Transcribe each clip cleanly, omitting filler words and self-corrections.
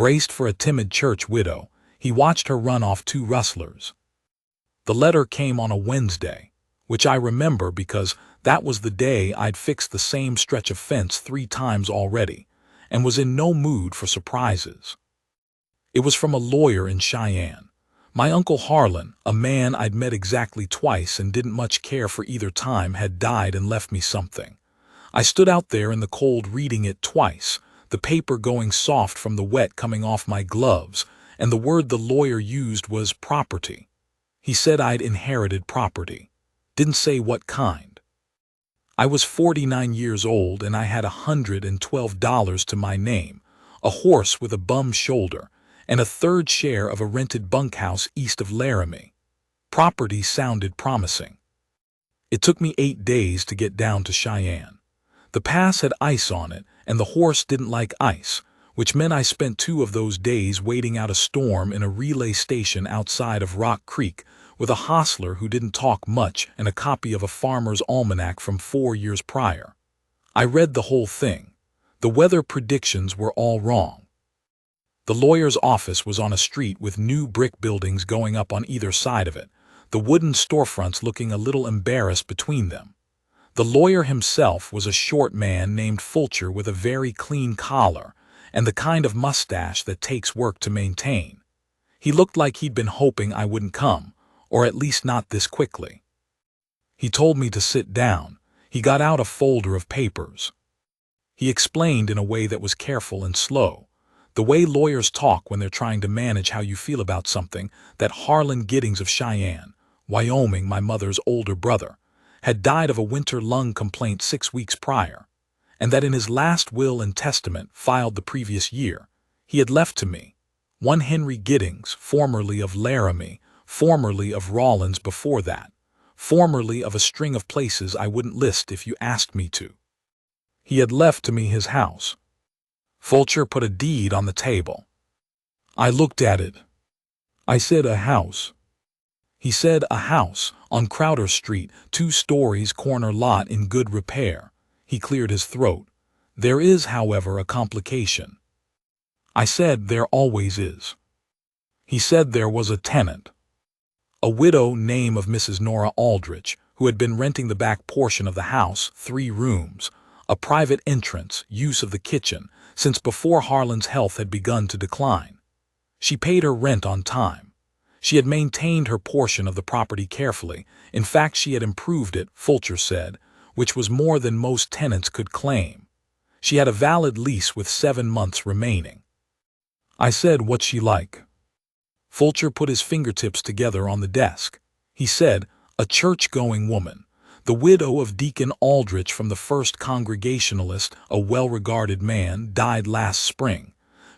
Braced for a timid church widow, he watched her run off 2 rustlers. The letter came on a Wednesday, which I remember because that was the day I'd fixed the same stretch of fence 3 times already, and was in no mood for surprises. It was from a lawyer in Cheyenne. My Uncle Harlan, a man I'd met exactly twice and didn't much care for either time, had died and left me something. I stood out there in the cold reading it twice, the paper going soft from the wet coming off my gloves, and the word the lawyer used was property. He said I'd inherited property. Didn't say what kind. I was 49 years old and I had $112 to my name, a horse with a bum shoulder, and a 3rd share of a rented bunkhouse east of Laramie. Property sounded promising. It took me 8 days to get down to Cheyenne. The pass had ice on it, and the horse didn't like ice, which meant I spent 2 of those days waiting out a storm in a relay station outside of Rock Creek with a hostler who didn't talk much and a copy of a farmer's almanac from 4 years prior. I read the whole thing. The weather predictions were all wrong. The lawyer's office was on a street with new brick buildings going up on either side of it, the wooden storefronts looking a little embarrassed between them. The lawyer himself was a short man named Fulcher with a very clean collar and the kind of mustache that takes work to maintain. He looked like he'd been hoping I wouldn't come, or at least not this quickly. He told me to sit down. He got out a folder of papers. He explained in a way that was careful and slow, the way lawyers talk when they're trying to manage how you feel about something, that Harlan Giddings of Cheyenne, Wyoming, my mother's older brother, had died of a winter lung complaint 6 weeks prior, and that in his last will and testament filed the previous year, he had left to me, one Henry Giddings, formerly of Laramie, formerly of Rawlins before that, formerly of a string of places I wouldn't list if you asked me to. He had left to me his house. Fulcher put a deed on the table. I looked at it. I said, "A house." He said, "A house, on Crowder Street, 2 stories, corner lot in good repair." He cleared his throat. "There is, however, a complication." I said, "There always is." He said there was a tenant. A widow, name of Mrs. Nora Aldrich, who had been renting the back portion of the house, 3 rooms, a private entrance, use of the kitchen, since before Harlan's health had begun to decline. She paid her rent on time. She had maintained her portion of the property carefully. In fact, she had improved it, Fulcher said, which was more than most tenants could claim. She had a valid lease with 7 months remaining. I said, "What's she like?" Fulcher put his fingertips together on the desk. He said, "A church-going woman. The widow of Deacon Aldrich from the First Congregationalist, a well-regarded man, died last spring.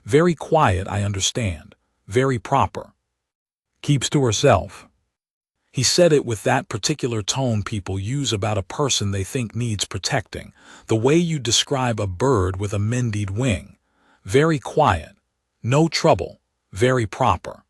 Very quiet, I understand. Very proper. Keeps to herself." He said it with that particular tone people use about a person they think needs protecting, the way you describe a bird with a mended wing. Very quiet. No trouble. Very proper.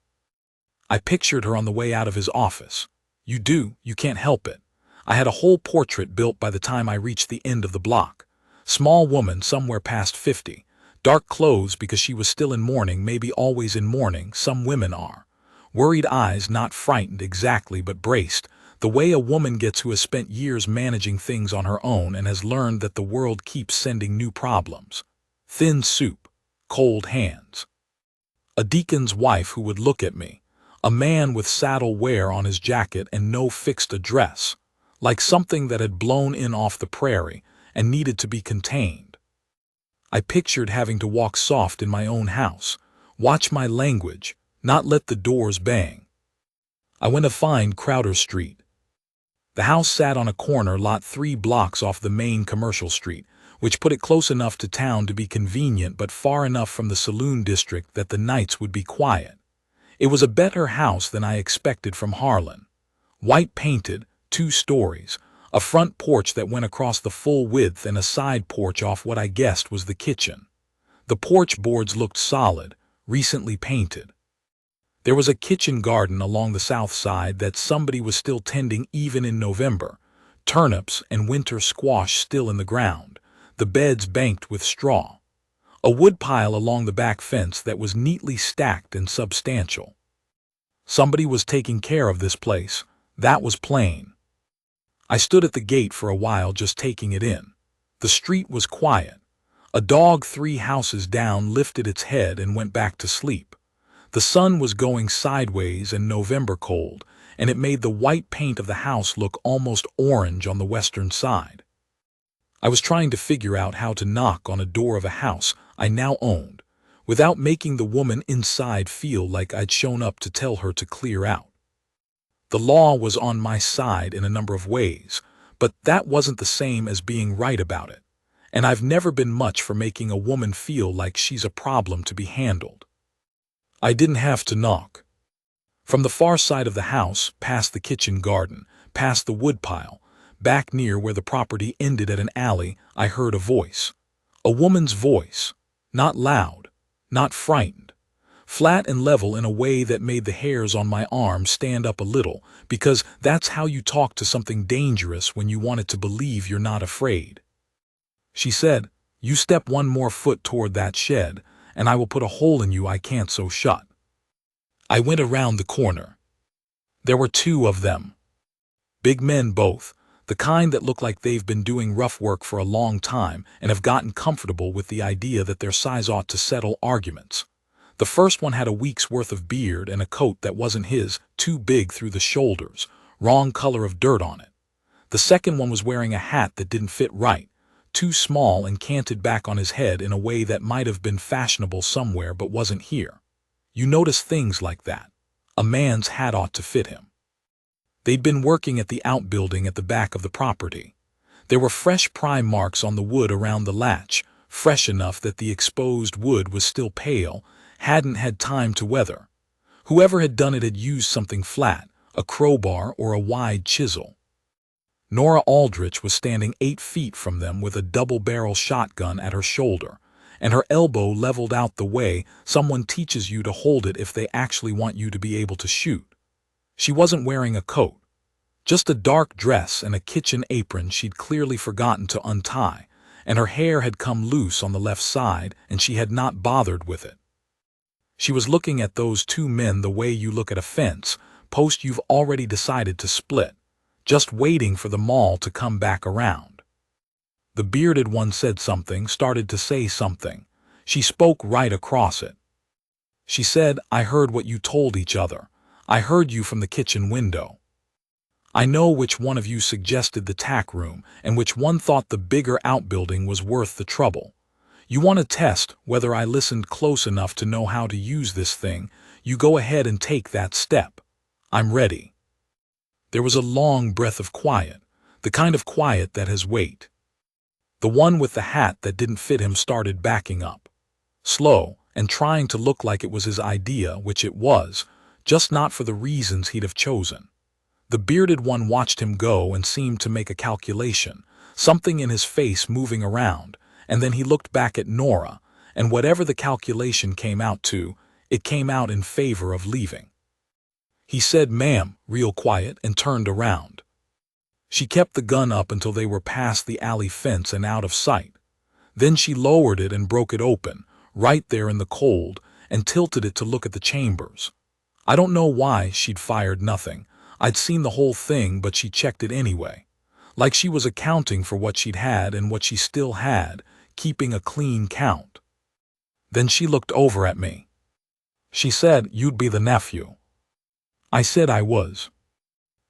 I pictured her on the way out of his office. You do, you can't help it. I had a whole portrait built by the time I reached the end of the block. Small woman, somewhere past 50. Dark clothes because she was still in mourning, maybe always in mourning, some women are. Worried eyes, not frightened exactly, but braced, the way a woman gets who has spent years managing things on her own and has learned that the world keeps sending new problems. Thin soup. Cold hands. A deacon's wife who would look at me. A man with saddle wear on his jacket and no fixed address. Like something that had blown in off the prairie and needed to be contained. I pictured having to walk soft in my own house, watch my language, not let the doors bang. I went to find Crowder Street. The house sat on a corner lot 3 blocks off the main commercial street, which put it close enough to town to be convenient but far enough from the saloon district that the nights would be quiet. It was a better house than I expected from Harlan. White painted, 2 stories, a front porch that went across the full width and a side porch off what I guessed was the kitchen. The porch boards looked solid, recently painted. There was a kitchen garden along the south side that somebody was still tending even in November, turnips and winter squash still in the ground, the beds banked with straw. A woodpile along the back fence that was neatly stacked and substantial. Somebody was taking care of this place, that was plain. I stood at the gate for a while just taking it in. The street was quiet. A dog 3 houses down lifted its head and went back to sleep. The sun was going sideways and November cold, and it made the white paint of the house look almost orange on the western side. I was trying to figure out how to knock on a door of a house I now owned, without making the woman inside feel like I'd shown up to tell her to clear out. The law was on my side in a number of ways, but that wasn't the same as being right about it, and I've never been much for making a woman feel like she's a problem to be handled. I didn't have to knock. From the far side of the house, past the kitchen garden, past the woodpile, back near where the property ended at an alley, I heard a voice. A woman's voice. Not loud, not frightened. Flat and level in a way that made the hairs on my arm stand up a little, because that's how you talk to something dangerous when you want it to believe you're not afraid. She said, "You step 1 more foot toward that shed, and I will put a hole in you I can't sew shut." I went around the corner. There were 2 of them. Big men both, the kind that look like they've been doing rough work for a long time and have gotten comfortable with the idea that their size ought to settle arguments. The first one had a week's worth of beard and a coat that wasn't his, too big through the shoulders, wrong color of dirt on it. The second one was wearing a hat that didn't fit right, too small and canted back on his head in a way that might have been fashionable somewhere but wasn't here. You notice things like that. A man's hat ought to fit him. They'd been working at the outbuilding at the back of the property. There were fresh pry marks on the wood around the latch, fresh enough that the exposed wood was still pale, hadn't had time to weather. Whoever had done it had used something flat, a crowbar or a wide chisel. Nora Aldrich was standing 8 feet from them with a double-barrel shotgun at her shoulder, and her elbow leveled out the way someone teaches you to hold it if they actually want you to be able to shoot. She wasn't wearing a coat, just a dark dress and a kitchen apron she'd clearly forgotten to untie, and her hair had come loose on the left side and she had not bothered with it. She was looking at those 2 men the way you look at a fence, post you've already decided to split, just waiting for the mall to come back around. The bearded one said something, started to say something. She spoke right across it. She said, "I heard what you told each other. I heard you from the kitchen window. I know which one of you suggested the tack room and which one thought the bigger outbuilding was worth the trouble. You want to test whether I listened close enough to know how to use this thing. You go ahead and take that step. I'm ready." There was a long breath of quiet, the kind of quiet that has weight. The one with the hat that didn't fit him started backing up, slow and trying to look like it was his idea, which it was, just not for the reasons he'd have chosen. The bearded one watched him go and seemed to make a calculation, something in his face moving around, and then he looked back at Nora, and whatever the calculation came out to, it came out in favor of leaving. He said, "Ma'am," real quiet, and turned around. She kept the gun up until they were past the alley fence and out of sight. Then she lowered it and broke it open, right there in the cold, and tilted it to look at the chambers. I don't know why she'd fired nothing. I'd seen the whole thing, but she checked it anyway. Like she was accounting for what she'd had and what she still had, keeping a clean count. Then she looked over at me. She said, "You'd be the nephew." I said I was.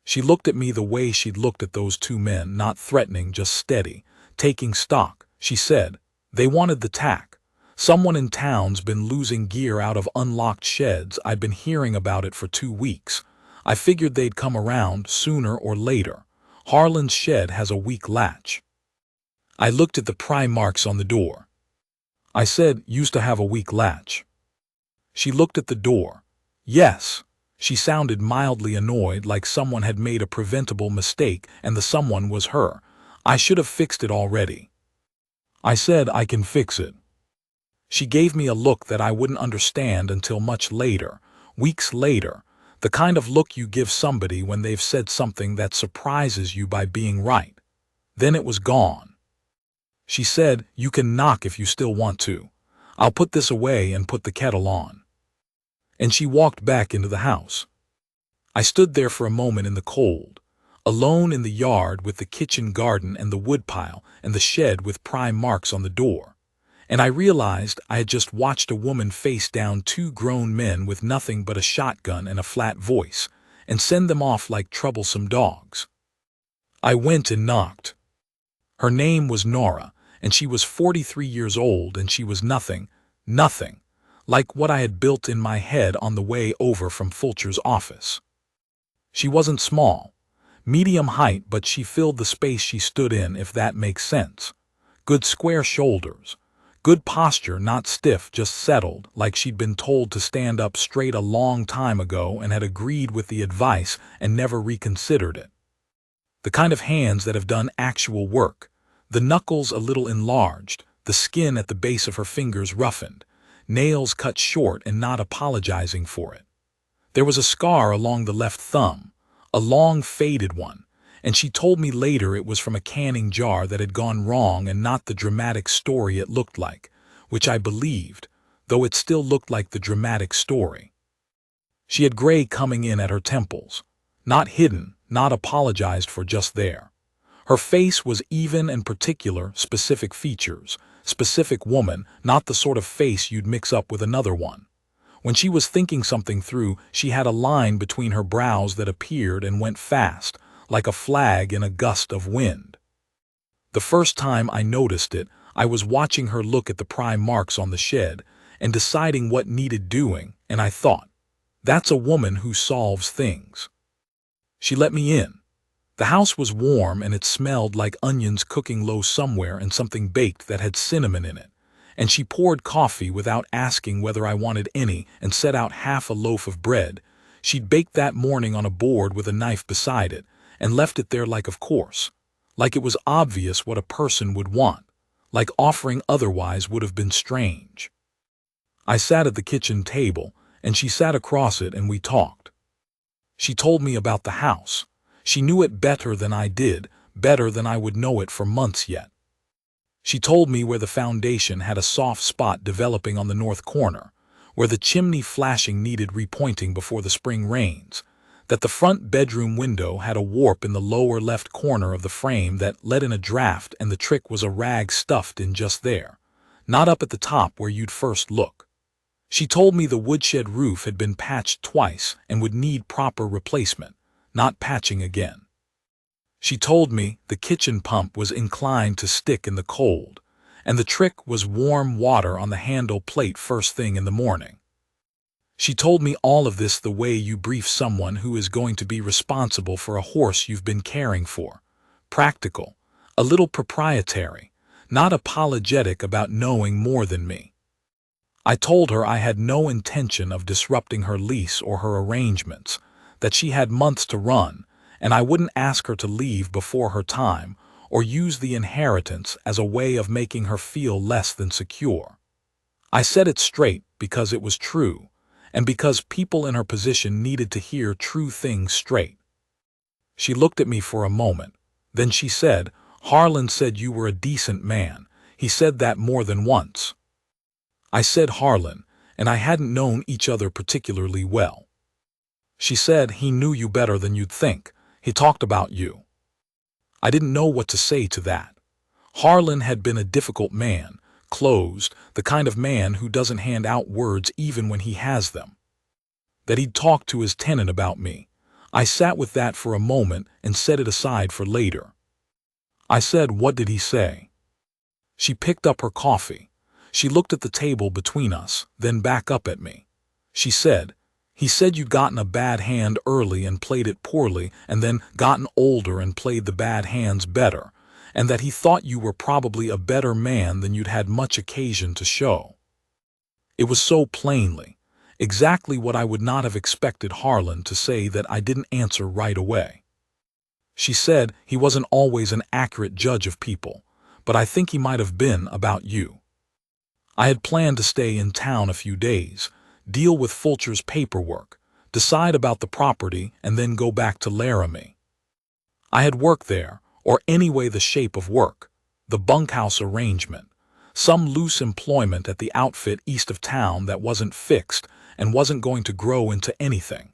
She looked at me the way she'd looked at those 2 men, not threatening, just steady, taking stock. She said, "They wanted the tack. Someone in town's been losing gear out of unlocked sheds. I'd been hearing about it for 2 weeks. I figured they'd come around sooner or later. Harlan's shed has a weak latch." I looked at the pry marks on the door. I said, "Used to have a weak latch." She looked at the door. "Yes." She sounded mildly annoyed, like someone had made a preventable mistake and the someone was her. "I should have fixed it already." I said, "I can fix it." She gave me a look that I wouldn't understand until much later, weeks later, the kind of look you give somebody when they've said something that surprises you by being right. Then it was gone. She said, "You can knock if you still want to. I'll put this away and put the kettle on." And she walked back into the house. I stood there for a moment in the cold, alone in the yard with the kitchen garden and the woodpile and the shed with prime marks on the door. And I realized I had just watched a woman face down two grown men with nothing but a shotgun and a flat voice, and send them off like troublesome dogs. I went and knocked. Her name was Nora, and she was 43 years old, and she was nothing like what I had built in my head on the way over from Fulcher's office. She wasn't small, medium height, but she filled the space she stood in, if that makes sense. Good square shoulders, good posture, not stiff, just settled, like she'd been told to stand up straight a long time ago and had agreed with the advice and never reconsidered it. The kind of hands that have done actual work, the knuckles a little enlarged, the skin at the base of her fingers roughened, nails cut short and not apologizing for it. There was a scar along the left thumb, a long faded one, and she told me later it was from a canning jar that had gone wrong and not the dramatic story it looked like, which I believed, though it still looked like the dramatic story. She had gray coming in at her temples, not hidden, not apologized for, just there. Her face was even and particular, specific features, specific woman, not the sort of face you'd mix up with another one. When she was thinking something through, she had a line between her brows that appeared and went fast, like a flag in a gust of wind. The first time I noticed it, I was watching her look at the prime marks on the shed and deciding what needed doing, and I thought, that's a woman who solves things. She let me in. The house was warm and it smelled like onions cooking low somewhere and something baked that had cinnamon in it. And she poured coffee without asking whether I wanted any and set out half a loaf of bread. She'd baked that morning on a board with a knife beside it and left it there like of course, like it was obvious what a person would want, like offering otherwise would have been strange. I sat at the kitchen table and she sat across it and we talked. She told me about the house. She knew it better than I did, better than I would know it for months yet. She told me where the foundation had a soft spot developing on the north corner, where the chimney flashing needed repointing before the spring rains, that the front bedroom window had a warp in the lower left corner of the frame that let in a draft, and the trick was a rag stuffed in just there, not up at the top where you'd first look. She told me the woodshed roof had been patched twice and would need proper replacement, not patching again. She told me the kitchen pump was inclined to stick in the cold, and the trick was warm water on the handle plate first thing in the morning. She told me all of this the way you brief someone who is going to be responsible for a horse you've been caring for. Practical, a little proprietary, not apologetic about knowing more than me. I told her I had no intention of disrupting her lease or her arrangements, that she had months to run, and I wouldn't ask her to leave before her time or use the inheritance as a way of making her feel less than secure. I said it straight because it was true, and because people in her position needed to hear true things straight. She looked at me for a moment. Then she said, "Harlan said you were a decent man. He said that more than once." I said Harlan, and I hadn't known each other particularly well. She said, "He knew you better than you'd think. He talked about you." I didn't know what to say to that. Harlan had been a difficult man, closed, the kind of man who doesn't hand out words even when he has them. That he'd talked to his tenant about me. I sat with that for a moment and set it aside for later. I said, "What did he say?" She picked up her coffee. She looked at the table between us, then back up at me. She said, "He said you'd gotten a bad hand early and played it poorly, and then gotten older and played the bad hands better, and that he thought you were probably a better man than you'd had much occasion to show." It was so plainly, exactly what I would not have expected Harlan to say, that I didn't answer right away. She said he wasn't always an accurate judge of people, but I think he might have been about you. I had planned to stay in town a few days, deal with Fulcher's paperwork, decide about the property, and then go back to Laramie. I had work there, or anyway the shape of work, the bunkhouse arrangement, some loose employment at the outfit east of town that wasn't fixed and wasn't going to grow into anything.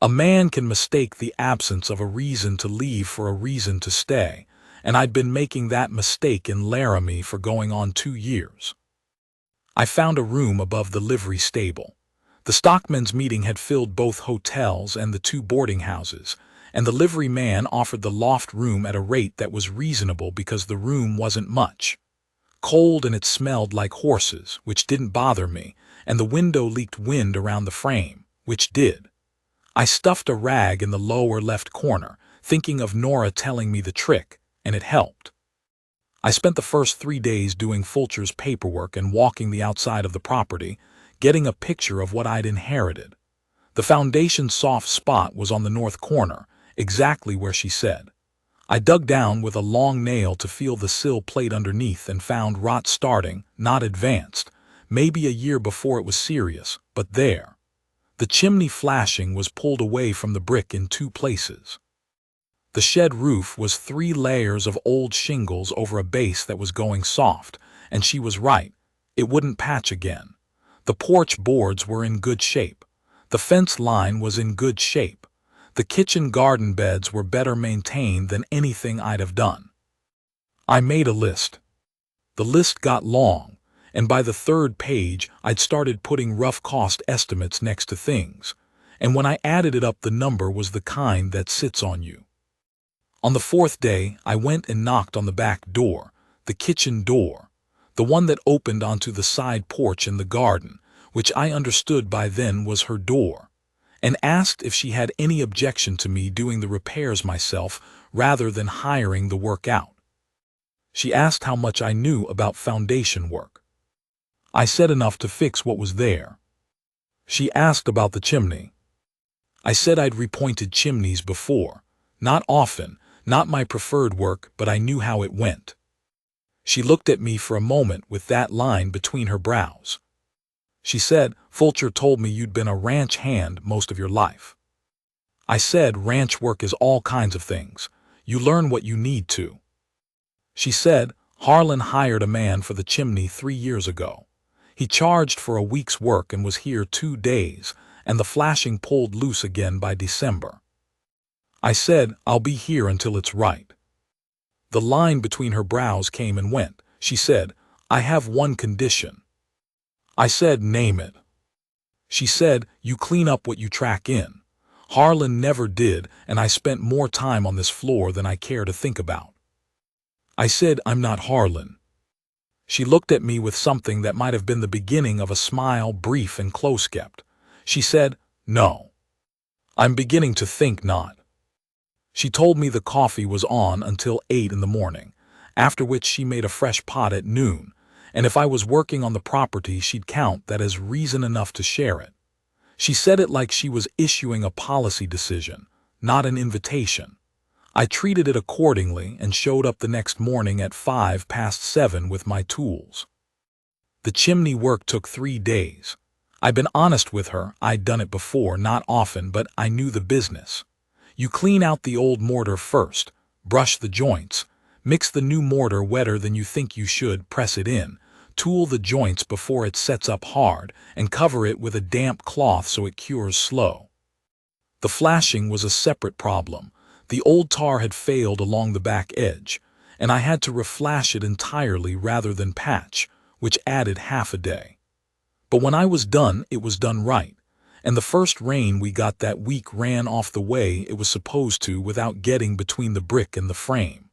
A man can mistake the absence of a reason to leave for a reason to stay, and I'd been making that mistake in Laramie for going on 2 years. I found a room above the livery stable. The stockmen's meeting had filled both hotels and the 2 boarding houses, and the livery man offered the loft room at a rate that was reasonable because the room wasn't much. Cold, and it smelled like horses, which didn't bother me, and the window leaked wind around the frame, which did. I stuffed a rag in the lower left corner, thinking of Nora telling me the trick, and it helped. I spent the first 3 days doing Fulcher's paperwork and walking the outside of the property, getting a picture of what I'd inherited. The foundation's soft spot was on the north corner, exactly where she said. I dug down with a long nail to feel the sill plate underneath and found rot starting, not advanced, maybe a year before it was serious, but there. The chimney flashing was pulled away from the brick in 2 places. The shed roof was 3 layers of old shingles over a base that was going soft, and she was right, it wouldn't patch again. The porch boards were in good shape. The fence line was in good shape. The kitchen garden beds were better maintained than anything I'd have done. I made a list. The list got long, and by the 3rd page I'd started putting rough cost estimates next to things, and when I added it up the number was the kind that sits on you. On the 4th day I went and knocked on the back door, the kitchen door, the one that opened onto the side porch in the garden, which I understood by then was her door, and asked if she had any objection to me doing the repairs myself rather than hiring the work out. She asked how much I knew about foundation work. I said enough to fix what was there. She asked about the chimney. I said I'd repointed chimneys before, not often, not my preferred work, but I knew how it went. She looked at me for a moment with that line between her brows. She said, "Fulcher told me you'd been a ranch hand most of your life." I said, "Ranch work is all kinds of things. You learn what you need to." She said, "Harlan hired a man for the chimney 3 years ago. He charged for a week's work and was here 2 days, and the flashing pulled loose again by December." I said, "I'll be here until it's right." The line between her brows came and went. She said, "I have one condition." I said, "Name it." She said, "You clean up what you track in. Harlan never did, and I spent more time on this floor than I care to think about." I said, "I'm not Harlan." She looked at me with something that might have been the beginning of a smile, brief and close-kept. She said, "No. I'm beginning to think not." She told me the coffee was on until 8 in the morning, after which she made a fresh pot at noon, and if I was working on the property she'd count that as reason enough to share it. She said it like she was issuing a policy decision, not an invitation. I treated it accordingly and showed up the next morning at 7:05 with my tools. The chimney work took 3 days. I'd been honest with her, I'd done it before, not often, but I knew the business. You clean out the old mortar first, brush the joints, mix the new mortar wetter than you think you should, press it in, tool the joints before it sets up hard, and cover it with a damp cloth so it cures slow. The flashing was a separate problem. The old tar had failed along the back edge, and I had to reflash it entirely rather than patch, which added half a day. But when I was done, it was done right, and the first rain we got that week ran off the way it was supposed to without getting between the brick and the frame.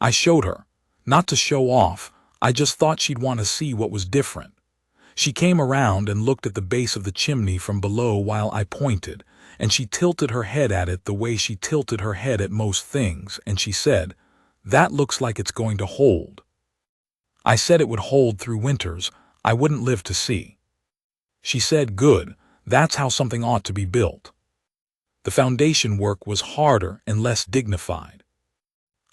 I showed her, not to show off, I just thought she'd want to see what was different. She came around and looked at the base of the chimney from below while I pointed, and she tilted her head at it the way she tilted her head at most things, and she said, "That looks like it's going to hold." I said it would hold through winters, I wouldn't live to see. She said, "Good, that's how something ought to be built." The foundation work was harder and less dignified.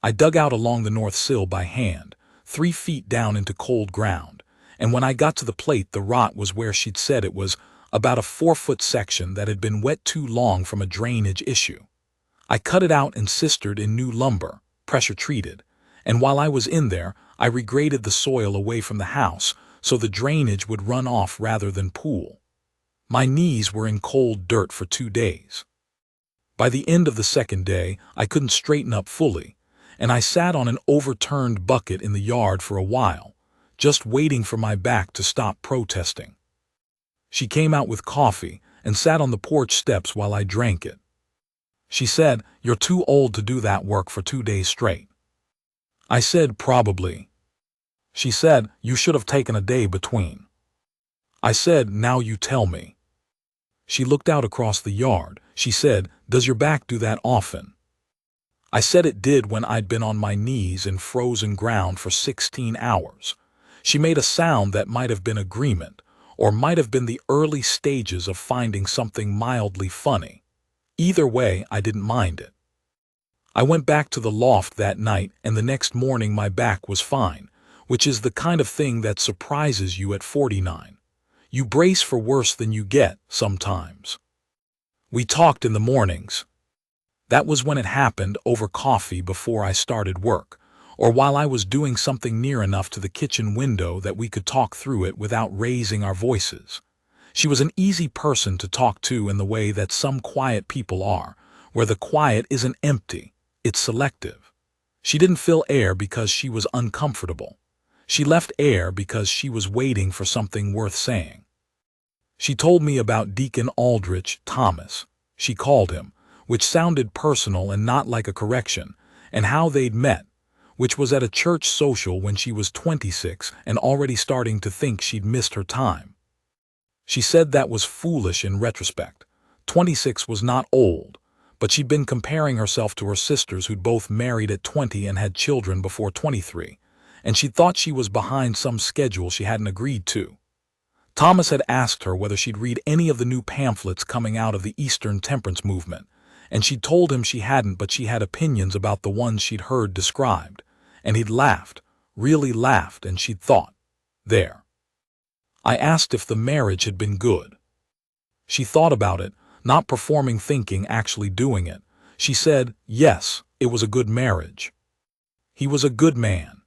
I dug out along the north sill by hand, 3 feet down into cold ground, and when I got to the plate the rot was where she'd said it was, about a 4-foot section that had been wet too long from a drainage issue. I cut it out and sistered in new lumber, pressure treated, and while I was in there, I regraded the soil away from the house so the drainage would run off rather than pool. My knees were in cold dirt for 2 days. By the end of the second day, I couldn't straighten up fully, and I sat on an overturned bucket in the yard for a while, just waiting for my back to stop protesting. She came out with coffee and sat on the porch steps while I drank it. She said, "You're too old to do that work for 2 days straight." I said, "Probably." She said, "You should have taken a day between." I said, "Now you tell me." She looked out across the yard. She said, "Does your back do that often?" I said it did when I'd been on my knees in frozen ground for 16 hours. She made a sound that might have been agreement, or might have been the early stages of finding something mildly funny. Either way, I didn't mind it. I went back to the loft that night, and the next morning my back was fine, which is the kind of thing that surprises you at 49. You brace for worse than you get, sometimes. We talked in the mornings. That was when it happened, over coffee before I started work, or while I was doing something near enough to the kitchen window that we could talk through it without raising our voices. She was an easy person to talk to in the way that some quiet people are, where the quiet isn't empty, it's selective. She didn't fill air because she was uncomfortable. She left air because she was waiting for something worth saying. She told me about Deacon Aldrich Thomas, she called him, which sounded personal and not like a correction, and how they'd met, which was at a church social when she was 26 and already starting to think she'd missed her time. She said that was foolish in retrospect. 26 was not old, but she'd been comparing herself to her sisters who'd both married at 20 and had children before 23, and she thought she was behind some schedule she hadn't agreed to. Thomas had asked her whether she'd read any of the new pamphlets coming out of the Eastern Temperance movement, and she'd told him she hadn't, but she had opinions about the ones she'd heard described, and he'd laughed, really laughed, and she'd thought, there. I asked if the marriage had been good. She thought about it, not performing thinking, actually doing it. She said, yes, it was a good marriage. He was a good man.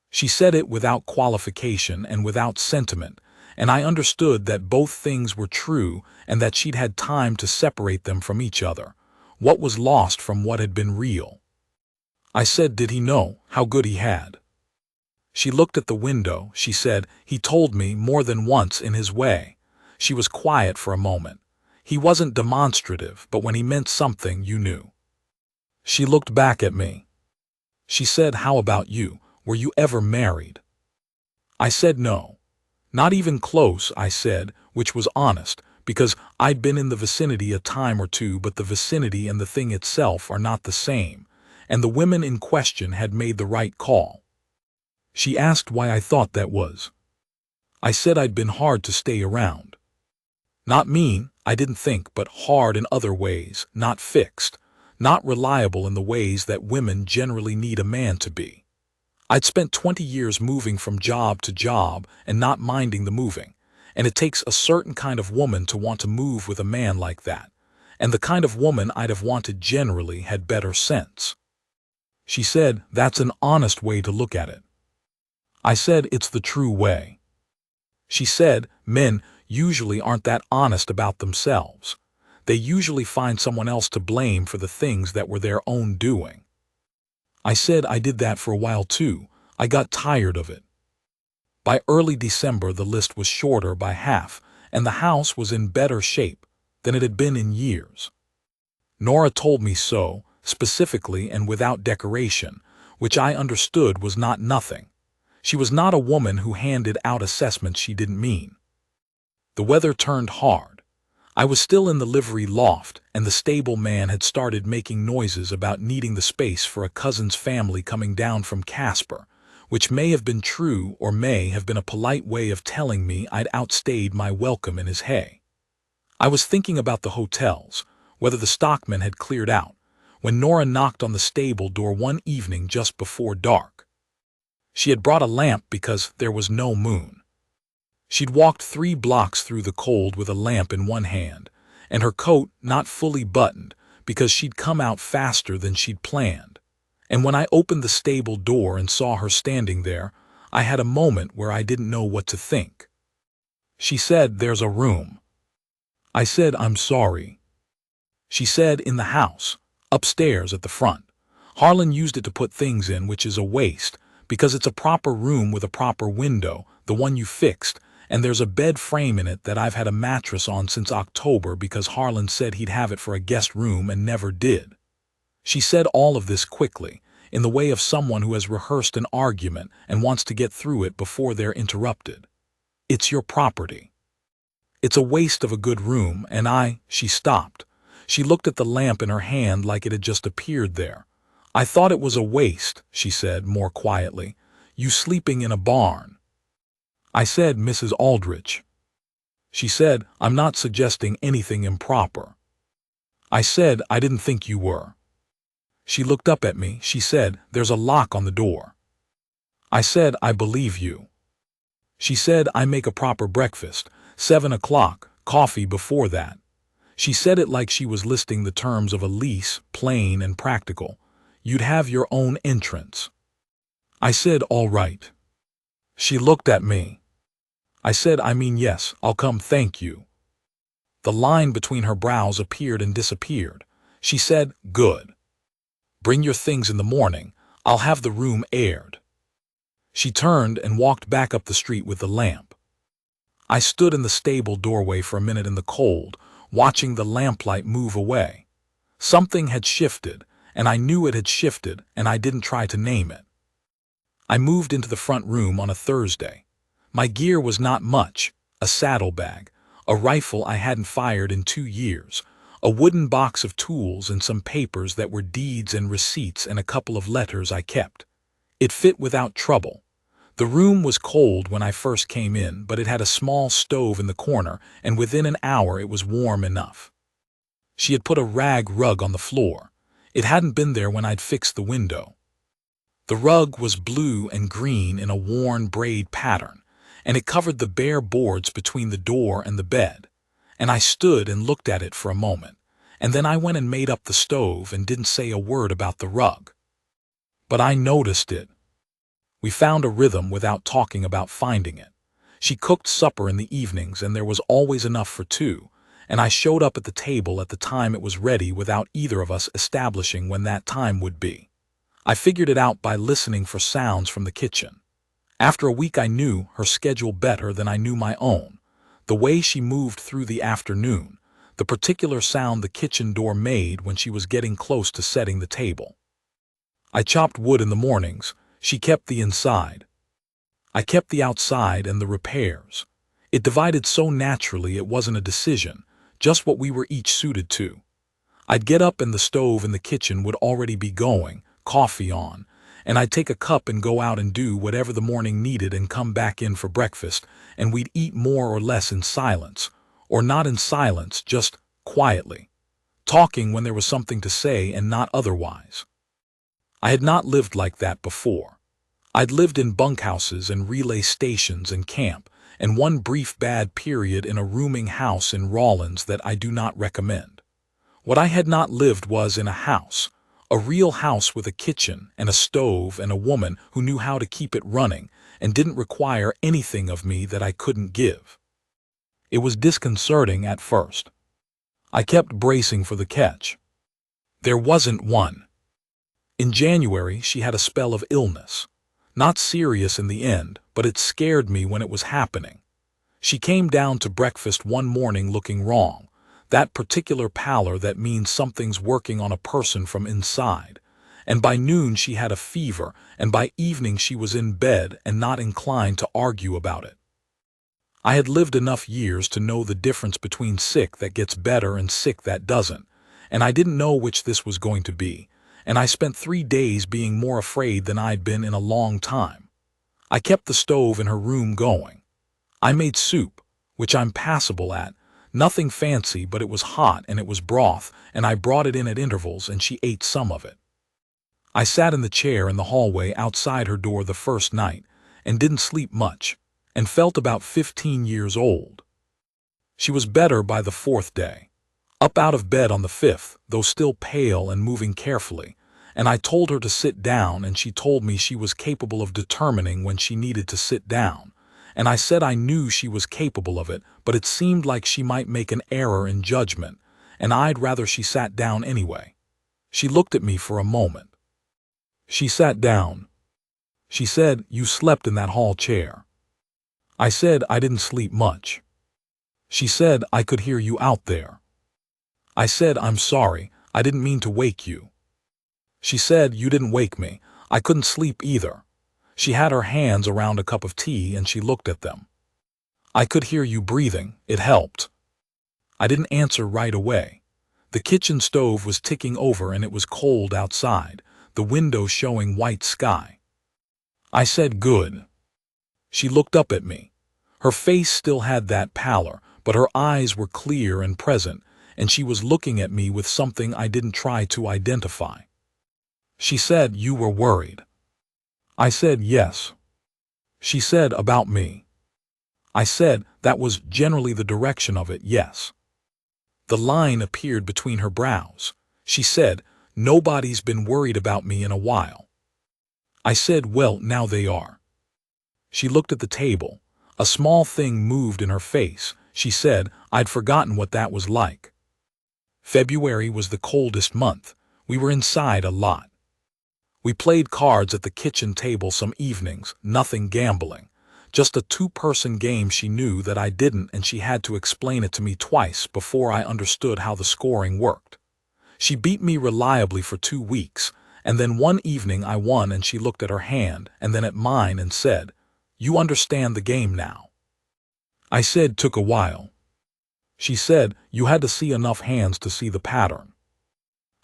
She said it without qualification and without sentiment, and I understood that both things were true and that she'd had time to separate them from each other, what was lost from what had been real. I said, did he know how good he had? She looked at the window. She said, he told me more than once in his way. She was quiet for a moment. He wasn't demonstrative, but when he meant something, you knew. She looked back at me. She said, how about you? Were you ever married? I said no. Not even close, I said, which was honest, because I'd been in the vicinity a time or two, but the vicinity and the thing itself are not the same, and the women in question had made the right call. She asked why I thought that was. I said I'd been hard to stay around. Not mean, I didn't think, but hard in other ways, not fixed, not reliable in the ways that women generally need a man to be. I'd spent 20 years moving from job to job and not minding the moving, and it takes a certain kind of woman to want to move with a man like that, and the kind of woman I'd have wanted generally had better sense. She said, that's an honest way to look at it. I said, it's the true way. She said, men usually aren't that honest about themselves. They usually find someone else to blame for the things that were their own doing. I said I did that for a while too. I got tired of it. By early December the list was shorter by half, and the house was in better shape than it had been in years. Nora told me so, specifically and without decoration, which I understood was not nothing. She was not a woman who handed out assessments she didn't mean. The weather turned hard. I was still in the livery loft, and the stable man had started making noises about needing the space for a cousin's family coming down from Casper, which may have been true or may have been a polite way of telling me I'd outstayed my welcome in his hay. I was thinking about the hotels, whether the stockmen had cleared out, when Nora knocked on the stable door one evening just before dark. She had brought a lamp because there was no moon. She'd walked 3 blocks through the cold with a lamp in one hand, and her coat not fully buttoned because she'd come out faster than she'd planned, And when I opened the stable door and saw her standing there, I had a moment where I didn't know what to think. She said, "There's a room." I said, "I'm sorry." She said, "In the house, upstairs at the front. Harlan used it to put things in, which is a waste, because it's a proper room with a proper window, the one you fixed, and there's a bed frame in it that I've had a mattress on since October because Harlan said he'd have it for a guest room and never did." She said all of this quickly, in the way of someone who has rehearsed an argument and wants to get through it before they're interrupted. "It's your property. It's a waste of a good room, and She stopped. She looked at the lamp in her hand like it had just appeared there. "I thought it was a waste," she said more quietly. "You sleeping in a barn." I said, "Mrs. Aldrich." She said, "I'm not suggesting anything improper." I said, "I didn't think you were." She looked up at me. She said, "There's a lock on the door." I said, "I believe you." She said, "I make a proper breakfast, 7 o'clock, coffee before that." She said it like she was listing the terms of a lease, plain and practical. "You'd have your own entrance." I said, "All right." She looked at me. I said, "I mean, yes, I'll come, thank you." The line between her brows appeared and disappeared. She said, "Good. Bring your things in the morning. I'll have the room aired." She turned and walked back up the street with the lamp. I stood in the stable doorway for a minute in the cold, watching the lamplight move away. Something had shifted, and I knew it had shifted, and I didn't try to name it. I moved into the front room on a Thursday. My gear was not much: a saddlebag, a rifle I hadn't fired in 2 years, a wooden box of tools and some papers that were deeds and receipts and a couple of letters I kept. It fit without trouble. The room was cold when I first came in, but it had a small stove in the corner, and within an hour it was warm enough. She had put a rag rug on the floor. It hadn't been there when I'd fixed the window. The rug was blue and green in a worn braid pattern, and it covered the bare boards between the door and the bed. And I stood and looked at it for a moment, and then I went and made up the stove and didn't say a word about the rug. But I noticed it. We found a rhythm without talking about finding it. She cooked supper in the evenings, and there was always enough for 2, and I showed up at the table at the time it was ready without either of us establishing when that time would be. I figured it out by listening for sounds from the kitchen. After a week I knew her schedule better than I knew my own. The way she moved through the afternoon, the particular sound the kitchen door made when she was getting close to setting the table. I chopped wood in the mornings. She kept the inside. I kept the outside and the repairs. It divided so naturally it wasn't a decision, just what we were each suited to. I'd get up and the stove in the kitchen would already be going, coffee on, and I'd take a cup and go out and do whatever the morning needed and come back in for breakfast, and we'd eat more or less in silence, or not in silence, just quietly, talking when there was something to say and not otherwise. I had not lived like that before. I'd lived in bunkhouses and relay stations and camp, and one brief bad period in a rooming house in Rawlins that I do not recommend. What I had not lived was in a house, a real house with a kitchen and a stove and a woman who knew how to keep it running and didn't require anything of me that I couldn't give. It was disconcerting at first. I kept bracing for the catch. There wasn't one. In January, she had a spell of illness. Not serious in the end, but it scared me when it was happening. She came down to breakfast one morning looking wrong, that particular pallor that means something's working on a person from inside, and by noon she had a fever, and by evening she was in bed and not inclined to argue about it. I had lived enough years to know the difference between sick that gets better and sick that doesn't, and I didn't know which this was going to be, and I spent 3 days being more afraid than I'd been in a long time. I kept the stove in her room going. I made soup, which I'm passable at, nothing fancy, but it was hot and it was broth, and I brought it in at intervals and she ate some of it. I sat in the chair in the hallway outside her door the first night, and didn't sleep much, and felt about 15 years old. She was better by the 4th day. Up out of bed on the 5th, though still pale and moving carefully, and I told her to sit down, and she told me she was capable of determining when she needed to sit down. And I said I knew she was capable of it, but it seemed like she might make an error in judgment, and I'd rather she sat down anyway. She looked at me for a moment. She sat down. She said, "You slept in that hall chair." I said I didn't sleep much. She said, "I could hear you out there." I said, "I'm sorry, I didn't mean to wake you." She said, "You didn't wake me. I couldn't sleep either." She had her hands around a cup of tea and she looked at them. "I could hear you breathing. It helped." I didn't answer right away. The kitchen stove was ticking over and it was cold outside, the window showing white sky. I said, "Good." She looked up at me. Her face still had that pallor, but her eyes were clear and present, and she was looking at me with something I didn't try to identify. She said, "You were worried." I said, "Yes." She said, "About me?" I said, "That was generally the direction of it, yes." The line appeared between her brows. She said, "Nobody's been worried about me in a while." I said, "Well, now they are." She looked at the table. A small thing moved in her face. She said, "I'd forgotten what that was like." February was the coldest month. We were inside a lot. We played cards at the kitchen table some evenings, nothing gambling. Just a two-person game she knew that I didn't, and she had to explain it to me twice before I understood how the scoring worked. She beat me reliably for 2 weeks, and then one evening I won and she looked at her hand and then at mine and said, "You understand the game now." I said, "Took a while." She said, "You had to see enough hands to see the pattern."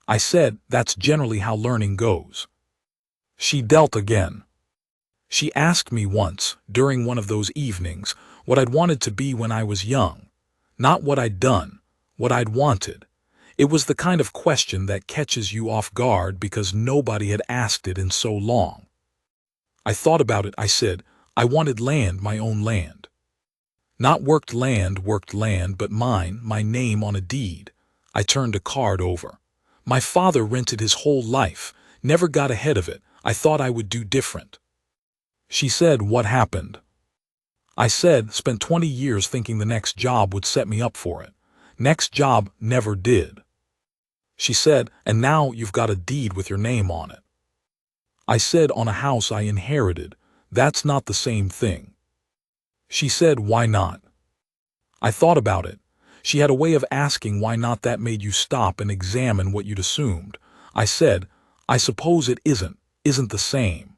I said, "That's generally how learning goes." She dealt again. She asked me once, during one of those evenings, what I'd wanted to be when I was young. Not what I'd done, what I'd wanted. It was the kind of question that catches you off guard because nobody had asked it in so long. I thought about it. I said, "I wanted land, my own land. Not worked land, but mine, my name on a deed." I turned a card over. "My father rented his whole life, never got ahead of it. I thought I would do different." She said, "What happened?" I said, "Spent 20 years thinking the next job would set me up for it. Next job never did." She said, "And now you've got a deed with your name on it." I said, "On a house I inherited. That's not the same thing." She said, "Why not?" I thought about it. She had a way of asking why not that made you stop and examine what you'd assumed. I said, "I suppose it isn't the same."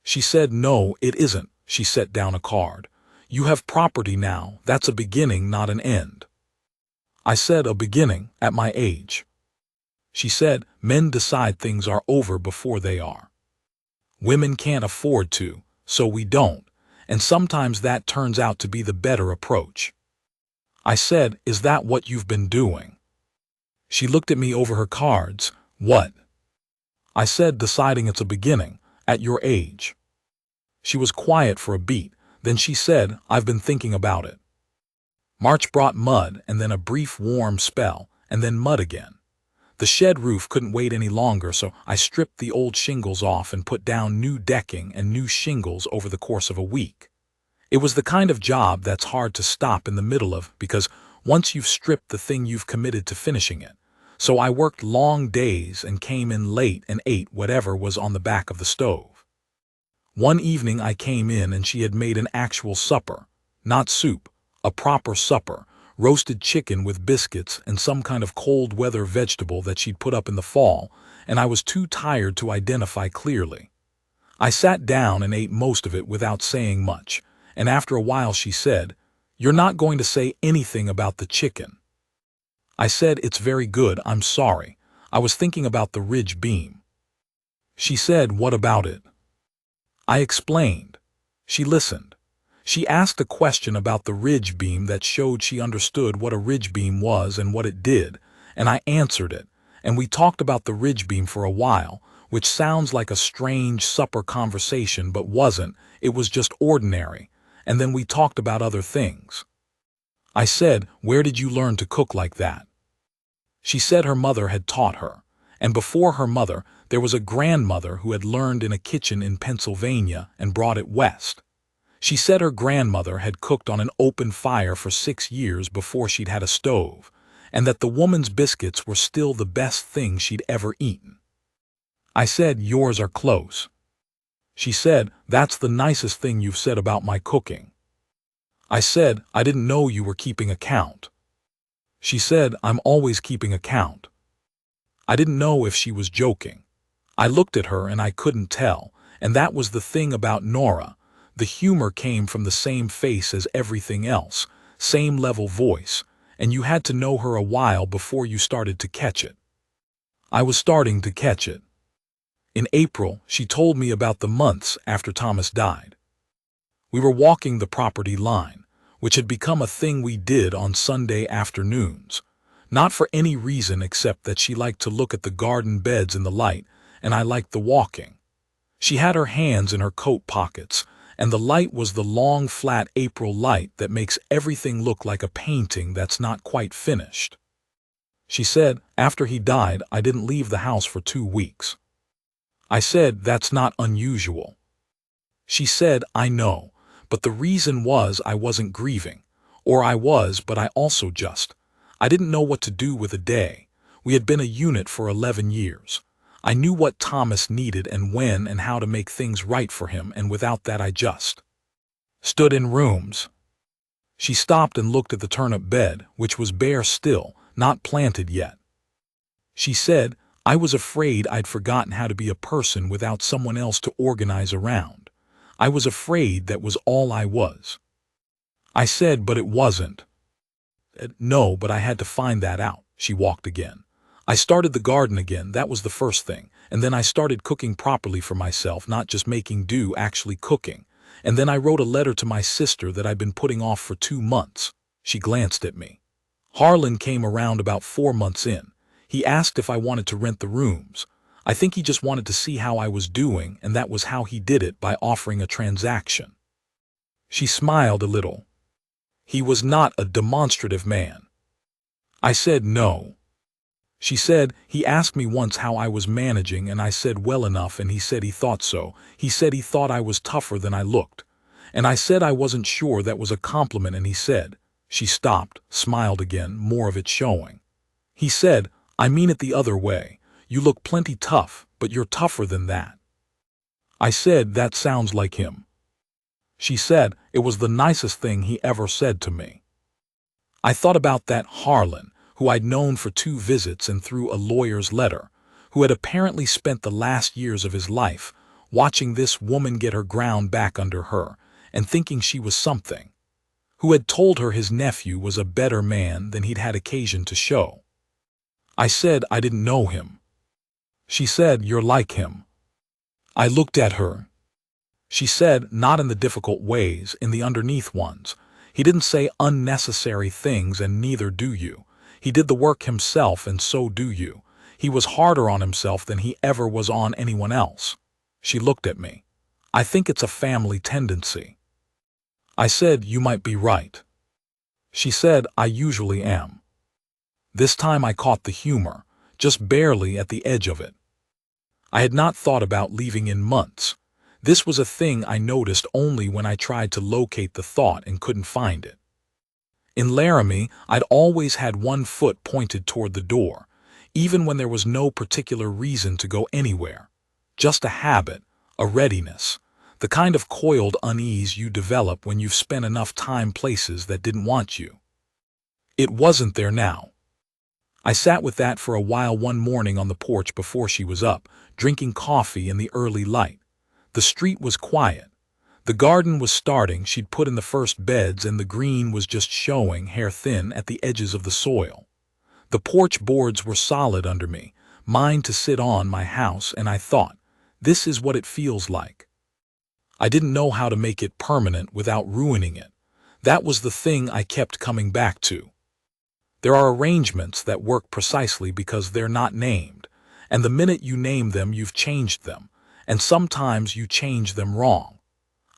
She said, "No, it isn't." She set down a card. "You have property now. That's a beginning, not an end." I said, "A beginning, at my age?" She said, "Men decide things are over before they are. Women can't afford to, so we don't, and sometimes that turns out to be the better approach." I said, "Is that what you've been doing?" She looked at me over her cards. "What?" I said, "Deciding it's a beginning, at your age." She was quiet for a beat, then she said, "I've been thinking about it." March brought mud, and then a brief warm spell, and then mud again. The shed roof couldn't wait any longer, so I stripped the old shingles off and put down new decking and new shingles over the course of a week. It was the kind of job that's hard to stop in the middle of, because once you've stripped the thing you've committed to finishing it. So I worked long days and came in late and ate whatever was on the back of the stove. One evening I came in and she had made an actual supper. Not soup, a proper supper, roasted chicken with biscuits and some kind of cold weather vegetable that she'd put up in the fall, and I was too tired to identify clearly. I sat down and ate most of it without saying much, and after a while she said, "You're not going to say anything about the chicken?" I said, "It's very good, I'm sorry. I was thinking about the ridge beam." She said, "What about it?" I explained. She listened. She asked a question about the ridge beam that showed she understood what a ridge beam was and what it did, and I answered it, and we talked about the ridge beam for a while, which sounds like a strange supper conversation but wasn't. It was just ordinary, and then we talked about other things. I said, "Where did you learn to cook like that?" She said her mother had taught her, and before her mother, There was a grandmother who had learned in a kitchen in Pennsylvania and brought it west. She said her grandmother had cooked on an open fire for 6 years before she'd had a stove, and that the woman's biscuits were still the best thing she'd ever eaten. I said, "Yours are close." She said, "That's the nicest thing you've said about my cooking." I said, "I didn't know you were keeping account." She said, "I'm always keeping account." I didn't know if she was joking. I looked at her and I couldn't tell, and that was the thing about Nora. The humor came from the same face as everything else, same level voice, and you had to know her a while before you started to catch it. I was starting to catch it. In April, she told me about the months after Thomas died. We were walking the property line, which had become a thing we did on Sunday afternoons, not for any reason except that she liked to look at the garden beds in the light, and I liked the walking. She had her hands in her coat pockets, and the light was the long, flat April light that makes everything look like a painting that's not quite finished. She said, "After he died, I didn't leave the house for 2 weeks." I said, "That's not unusual." She said, "I know, but the reason was I wasn't grieving. Or I was, but I also I didn't know what to do with a day. We had been a unit for 11 years. I knew what Thomas needed and when and how to make things right for him, and without that I just stood in rooms." She stopped and looked at the turnip bed, which was bare still, not planted yet. She said, "I was afraid I'd forgotten how to be a person without someone else to organize around. I was afraid that was all I was." I said, "But it wasn't." "No, but I had to find that out." She walked again. "I started the garden again, that was the first thing, and then I started cooking properly for myself, not just making do, actually cooking. And then I wrote a letter to my sister that I'd been putting off for 2 months. She glanced at me. Harlan came around about 4 months in. He asked if I wanted to rent the rooms. I think he just wanted to see how I was doing, and that was how he did it, by offering a transaction. She smiled a little. He was not a demonstrative man. I said no. She said, "He asked me once how I was managing, and I said well enough, and he said he thought so. He said he thought I was tougher than I looked. And I said I wasn't sure that was a compliment, and he said," she stopped, smiled again, more of it showing. He said, "I mean it the other way. You look plenty tough, but you're tougher than that." I said, "That sounds like him." She said, "It was the nicest thing he ever said to me." I thought about that Harlan, who I'd known for 2 visits and through a lawyer's letter, who had apparently spent the last years of his life watching this woman get her ground back under her and thinking she was something, who had told her his nephew was a better man than he'd had occasion to show. I said I didn't know him. She said, "You're like him." I looked at her. She said, "Not in the difficult ways, in the underneath ones. He didn't say unnecessary things, and neither do you. He did the work himself, and so do you. He was harder on himself than he ever was on anyone else." She looked at me. "I think it's a family tendency." I said, "You might be right." She said, "I usually am." This time I caught the humor, just barely at the edge of it. I had not thought about leaving in months. This was a thing I noticed only when I tried to locate the thought and couldn't find it. In Laramie, I'd always had one foot pointed toward the door, even when there was no particular reason to go anywhere. Just a habit, a readiness, the kind of coiled unease you develop when you've spent enough time places that didn't want you. It wasn't there now. I sat with that for a while one morning on the porch before she was up, drinking coffee in the early light. The street was quiet. The garden was starting, she'd put in the first beds, and the green was just showing, hair-thin, at the edges of the soil. The porch boards were solid under me, mine to sit on, my house, and I thought, this is what it feels like. I didn't know how to make it permanent without ruining it. That was the thing I kept coming back to. There are arrangements that work precisely because they're not named, and the minute you name them, you've changed them, and sometimes you change them wrong.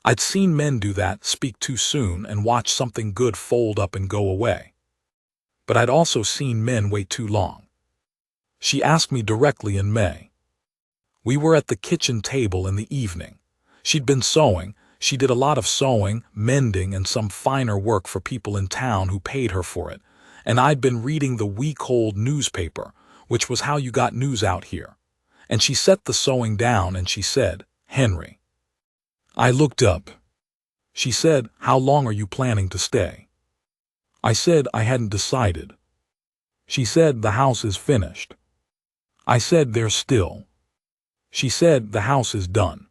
I'd seen men do that, speak too soon, and watch something good fold up and go away. But I'd also seen men wait too long. She asked me directly in May, We were at the kitchen table in the evening. She'd been sewing. She did a lot of sewing, mending, and some finer work for people in town who paid her for it. And I'd been reading the week-old newspaper, which was how you got news out here. And she set the sewing down and she said, "Henry." I looked up. She said, "How long are you planning to stay?" I said I hadn't decided. She said, "The house is finished." I said, "There's still." She said, "The house is done."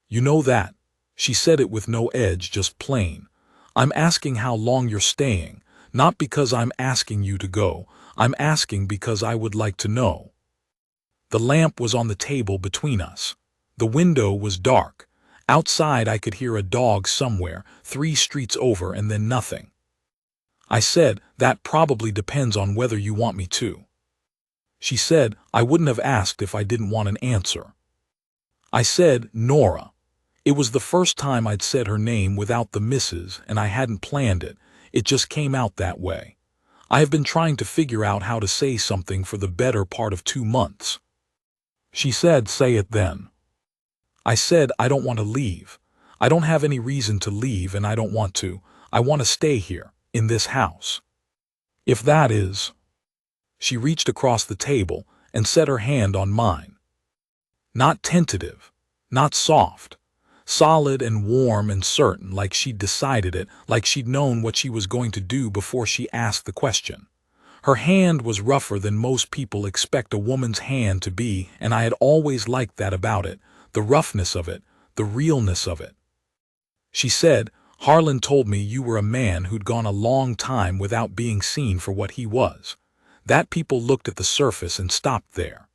"You know that." She said it with no edge, just plain. "I'm asking how long you're staying, not because I'm asking you to go. I'm asking because I would like to know." The lamp was on the table between us. The window was dark. Outside I could hear a dog somewhere, 3 streets over, and then nothing. I said, "That probably depends on whether you want me to." She said, "I wouldn't have asked if I didn't want an answer." I said, "Nora." It was the first time I'd said her name without the misses, and I hadn't planned it. It just came out that way. I have been trying to figure out how to say something for the better part of 2 months. She said, "Say it then." I said, "I don't want to leave. I don't have any reason to leave, and I don't want to. I want to stay here, in this house. If that is—" She reached across the table and set her hand on mine. Not tentative, not soft. Solid and warm and certain, like she'd decided it, like she'd known what she was going to do before she asked the question. Her hand was rougher than most people expect a woman's hand to be, and I had always liked that about it, the roughness of it, the realness of it. She said, "Harlan told me you were a man who'd gone a long time without being seen for what he was. That people looked at the surface and stopped there."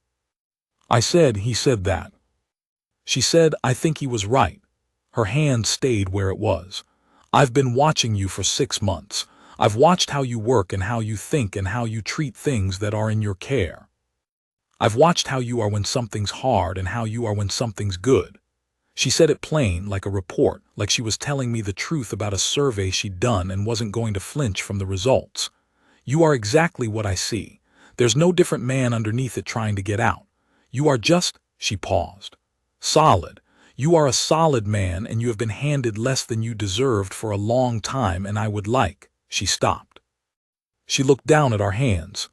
I said, "He said that." She said, "I think he was right." Her hand stayed where it was. "I've been watching you for 6 months. I've watched how you work and how you think and how you treat things that are in your care. I've watched how you are when something's hard and how you are when something's good." She said it plain, like a report, like she was telling me the truth about a survey she'd done and wasn't going to flinch from the results. "You are exactly what I see. There's no different man underneath it trying to get out. You are just—" she paused. "Solid. You are a solid man, and you have been handed less than you deserved for a long time, and I would like—" She stopped. She looked down at our hands.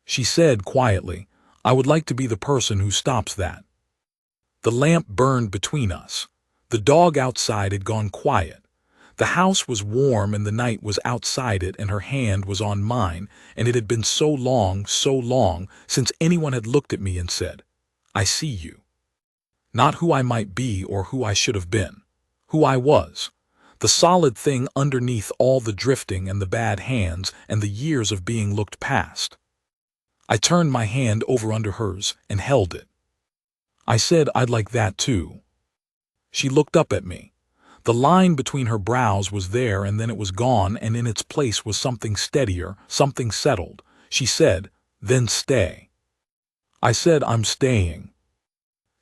She said quietly, "I would like to be the person who stops that." The lamp burned between us. The dog outside had gone quiet. The house was warm and the night was outside it, and her hand was on mine, and it had been so long since anyone had looked at me and said, "I see you." Not who I might be or who I should have been. Who I was. The solid thing underneath all the drifting and the bad hands and the years of being looked past. I turned my hand over under hers and held it. I said, "I'd like that too." She looked up at me. The line between her brows was there and then it was gone, and in its place was something steadier, something settled. She said, "Then stay." I said, "I'm staying."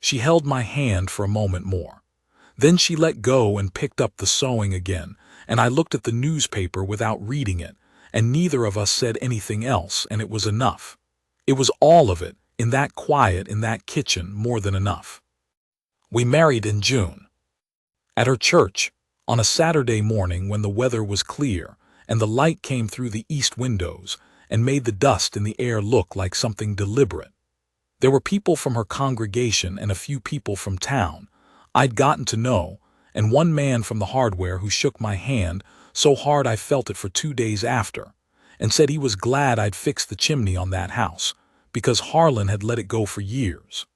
She held my hand for a moment more. Then she let go and picked up the sewing again, and I looked at the newspaper without reading it, and neither of us said anything else, and it was enough. It was all of it, in that quiet, in that kitchen, more than enough. We married in June. At her church, on a Saturday morning when the weather was clear, and the light came through the east windows, and made the dust in the air look like something deliberate. There were people from her congregation and a few people from town I'd gotten to know, and one man from the hardware who shook my hand so hard I felt it for 2 days after, and said he was glad I'd fixed the chimney on that house, because Harlan had let it go for years.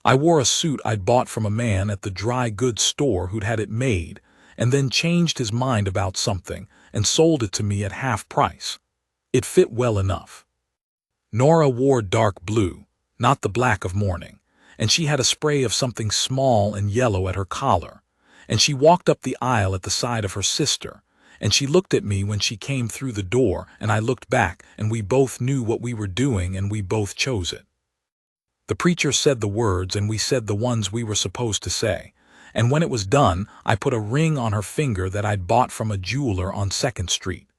I wore a suit I'd bought from a man at the dry goods store who'd had it made, and then changed his mind about something and sold it to me at half price. It fit well enough. Nora wore dark blue, not the black of mourning, and she had a spray of something small and yellow at her collar, and she walked up the aisle at the side of her sister, and she looked at me when she came through the door, and I looked back, and we both knew what we were doing, and we both chose it. The preacher said the words, and we said the ones we were supposed to say, and when it was done, I put a ring on her finger that I'd bought from a jeweler on 2nd Street.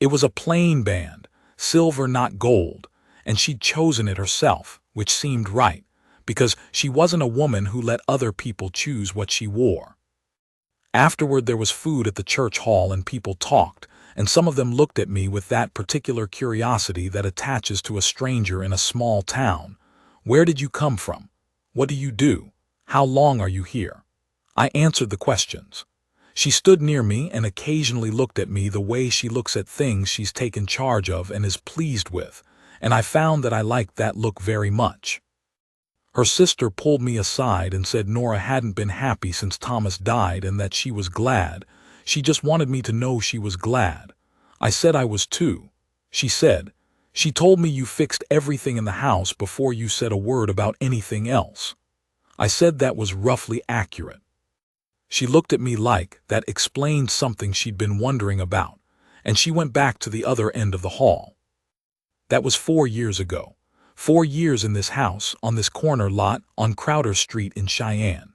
It was a plain band, silver not gold, and she'd chosen it herself, which seemed right, because she wasn't a woman who let other people choose what she wore. Afterward, there was food at the church hall and people talked, and some of them looked at me with that particular curiosity that attaches to a stranger in a small town. Where did you come from? What do you do? How long are you here? I answered the questions. She stood near me and occasionally looked at me the way she looks at things she's taken charge of and is pleased with, and I found that I liked that look very much. Her sister pulled me aside and said Nora hadn't been happy since Thomas died and that she was glad. She just wanted me to know she was glad. I said I was too. She said, "She told me you fixed everything in the house before you said a word about anything else." I said that was roughly accurate. She looked at me like that explained something she'd been wondering about, and she went back to the other end of the hall. That was 4 years ago. 4 years in this house, on this corner lot, on Crowder Street in Cheyenne.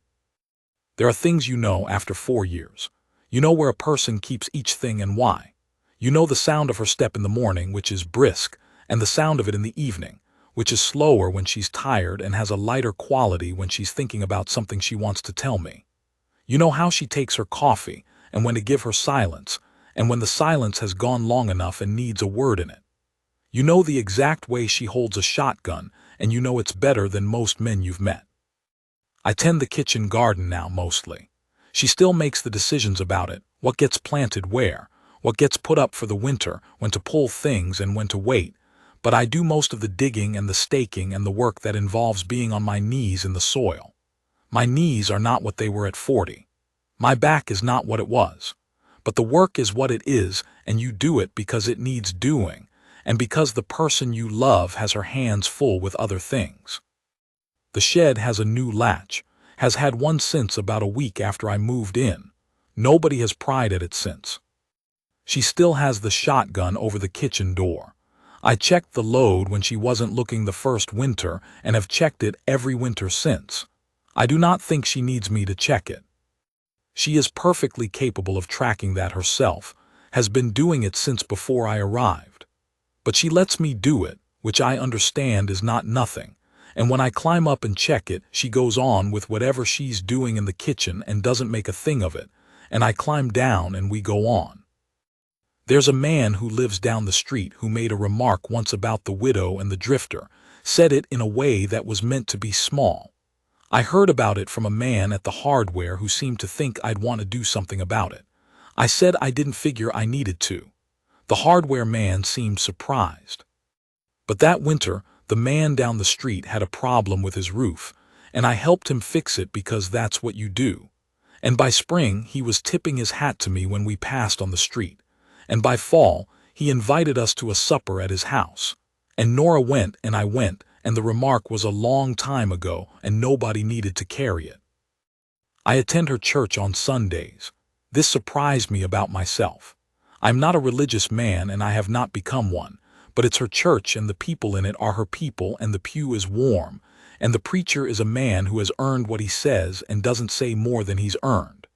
There are things you know after 4 years. You know where a person keeps each thing and why. You know the sound of her step in the morning, which is brisk, and the sound of it in the evening, which is slower when she's tired and has a lighter quality when she's thinking about something she wants to tell me. You know how she takes her coffee, and when to give her silence, and when the silence has gone long enough and needs a word in it. You know the exact way she holds a shotgun, and you know it's better than most men you've met. I tend the kitchen garden now mostly. She still makes the decisions about it, what gets planted where, what gets put up for the winter, when to pull things and when to wait, but I do most of the digging and the staking and the work that involves being on my knees in the soil. My knees are not what they were at 40. My back is not what it was. But the work is what it is, and you do it because it needs doing, and because the person you love has her hands full with other things. The shed has a new latch, has had one since about a week after I moved in. Nobody has pried at it since. She still has the shotgun over the kitchen door. I checked the load when she wasn't looking the first winter and have checked it every winter since. I do not think she needs me to check it. She is perfectly capable of tracking that herself, has been doing it since before I arrived. But she lets me do it, which I understand is not nothing, and when I climb up and check it, she goes on with whatever she's doing in the kitchen and doesn't make a thing of it, and I climb down and we go on. There's a man who lives down the street who made a remark once about the widow and the drifter, said it in a way that was meant to be small. I heard about it from a man at the hardware who seemed to think I'd want to do something about it. I said I didn't figure I needed to. The hardware man seemed surprised. But that winter, the man down the street had a problem with his roof, and I helped him fix it because that's what you do. And by spring, he was tipping his hat to me when we passed on the street. And by fall, he invited us to a supper at his house. And Nora went and I went, and the remark was a long time ago and nobody needed to carry it. I attend her church on Sundays. This surprised me about myself. I'm not a religious man and I have not become one, but it's her church and the people in it are her people and the pew is warm, and the preacher is a man who has earned what he says and doesn't say more than he's earned.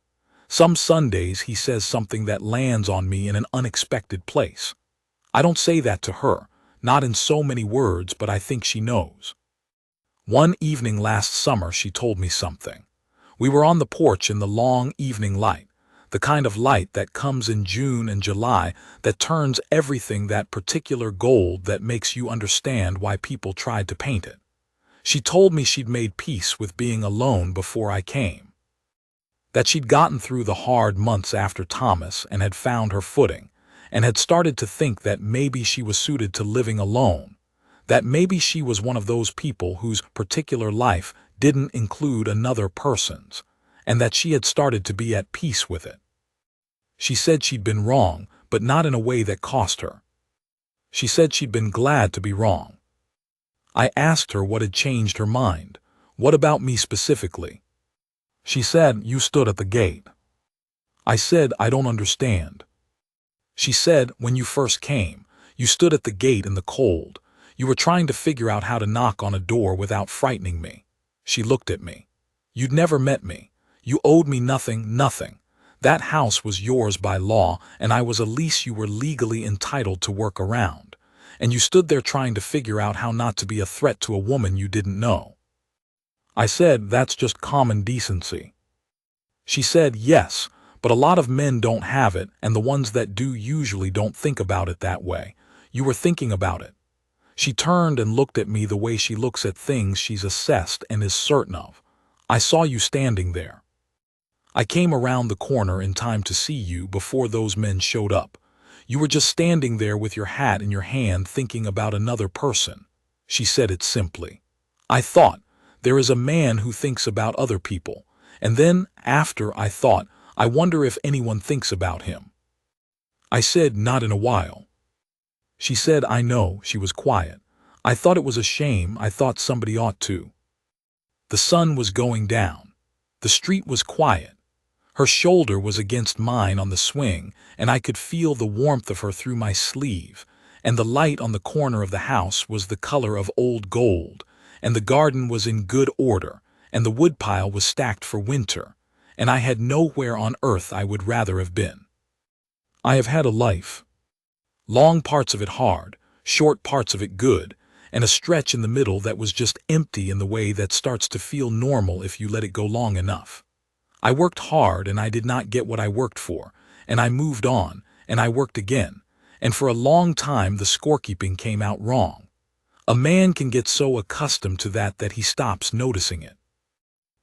Some Sundays he says something that lands on me in an unexpected place. I don't say that to her, not in so many words, but I think she knows. One evening last summer she told me something. We were on the porch in the long evening light, the kind of light that comes in June and July that turns everything that particular gold that makes you understand why people tried to paint it. She told me she'd made peace with being alone before I came. That she'd gotten through the hard months after Thomas and had found her footing, and had started to think that maybe she was suited to living alone, that maybe she was one of those people whose particular life didn't include another person's, and that she had started to be at peace with it. She said she'd been wrong, but not in a way that cost her. She said she'd been glad to be wrong. I asked her what had changed her mind. What about me specifically? She said, "You stood at the gate." I said, "I don't understand." She said, "When you first came, you stood at the gate in the cold. You were trying to figure out how to knock on a door without frightening me." She looked at me. "You'd never met me. You owed me nothing, nothing. That house was yours by law, and I was a lease you were legally entitled to work around. And you stood there trying to figure out how not to be a threat to a woman you didn't know." I said, "That's just common decency." She said, "Yes, but a lot of men don't have it, and the ones that do usually don't think about it that way. You were thinking about it." She turned and looked at me the way she looks at things she's assessed and is certain of. "I saw you standing there. I came around the corner in time to see you before those men showed up. You were just standing there with your hat in your hand thinking about another person." She said it simply. I thought, there is a man who thinks about other people. And then, after, I thought, I wonder if anyone thinks about him. I said, "Not in a while." She said, "I know." She was quiet. I thought it was a shame. I thought somebody ought to. The sun was going down. The street was quiet. Her shoulder was against mine on the swing, and I could feel the warmth of her through my sleeve, and the light on the corner of the house was the color of old gold, and the garden was in good order, and the woodpile was stacked for winter, and I had nowhere on earth I would rather have been. I have had a life. Long parts of it hard, short parts of it good, and a stretch in the middle that was just empty in the way that starts to feel normal if you let it go long enough. I worked hard and I did not get what I worked for, and I moved on, and I worked again, and for a long time the scorekeeping came out wrong. A man can get so accustomed to that he stops noticing it.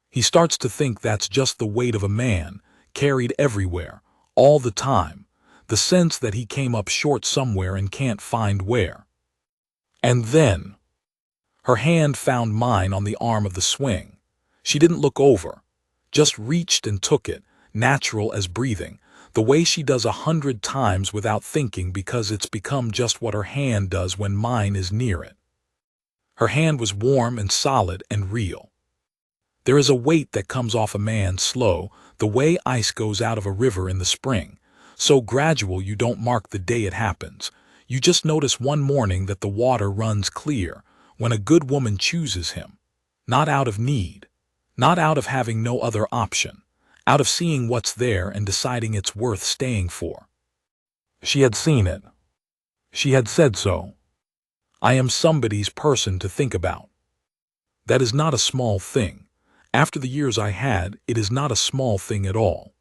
He starts to think that's just the weight of a man, carried everywhere, all the time, the sense that he came up short somewhere and can't find where. And then, her hand found mine on the arm of the swing. She didn't look over, just reached and took it, natural as breathing, the way she does 100 times without thinking because it's become just what her hand does when mine is near it. Her hand was warm and solid and real. There is a weight that comes off a man slow, the way ice goes out of a river in the spring, so gradual you don't mark the day it happens. You just notice one morning that the water runs clear when a good woman chooses him, not out of need, not out of having no other option, out of seeing what's there and deciding it's worth staying for. She had seen it. She had said so. I am somebody's person to think about. That is not a small thing. After the years I had, it is not a small thing at all.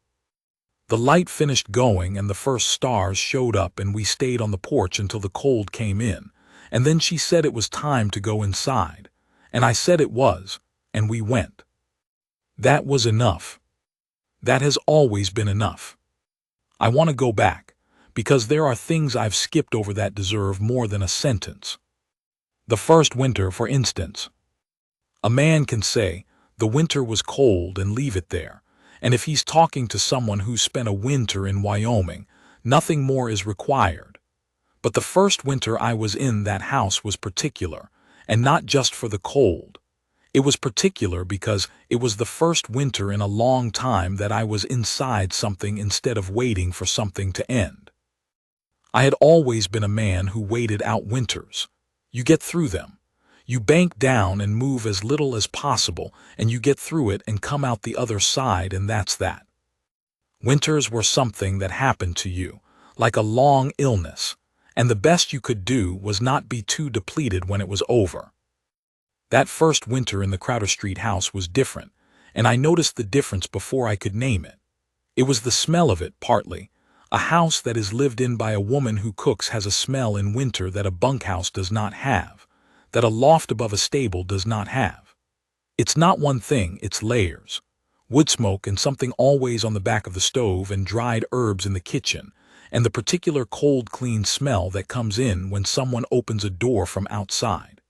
The light finished going and the first stars showed up and we stayed on the porch until the cold came in, and then she said it was time to go inside, and I said it was, and we went. That was enough. That has always been enough. I want to go back, because there are things I've skipped over that deserve more than a sentence. The first winter, for instance. A man can say, the winter was cold and leave it there, and if he's talking to someone who spent a winter in Wyoming, nothing more is required. But the first winter I was in that house was particular, and not just for the cold. It was particular because it was the first winter in a long time that I was inside something instead of waiting for something to end. I had always been a man who waited out winters. You get through them. You bank down and move as little as possible, and you get through it and come out the other side, and that's that. Winters were something that happened to you, like a long illness, and the best you could do was not be too depleted when it was over. That first winter in the Crowder Street house was different, and I noticed the difference before I could name it. It was the smell of it, partly. A house that is lived in by a woman who cooks has a smell in winter that a bunkhouse does not have, that a loft above a stable does not have. It's not one thing, it's layers. Wood smoke and something always on the back of the stove and dried herbs in the kitchen, and the particular cold, clean smell that comes in when someone opens a door from outside.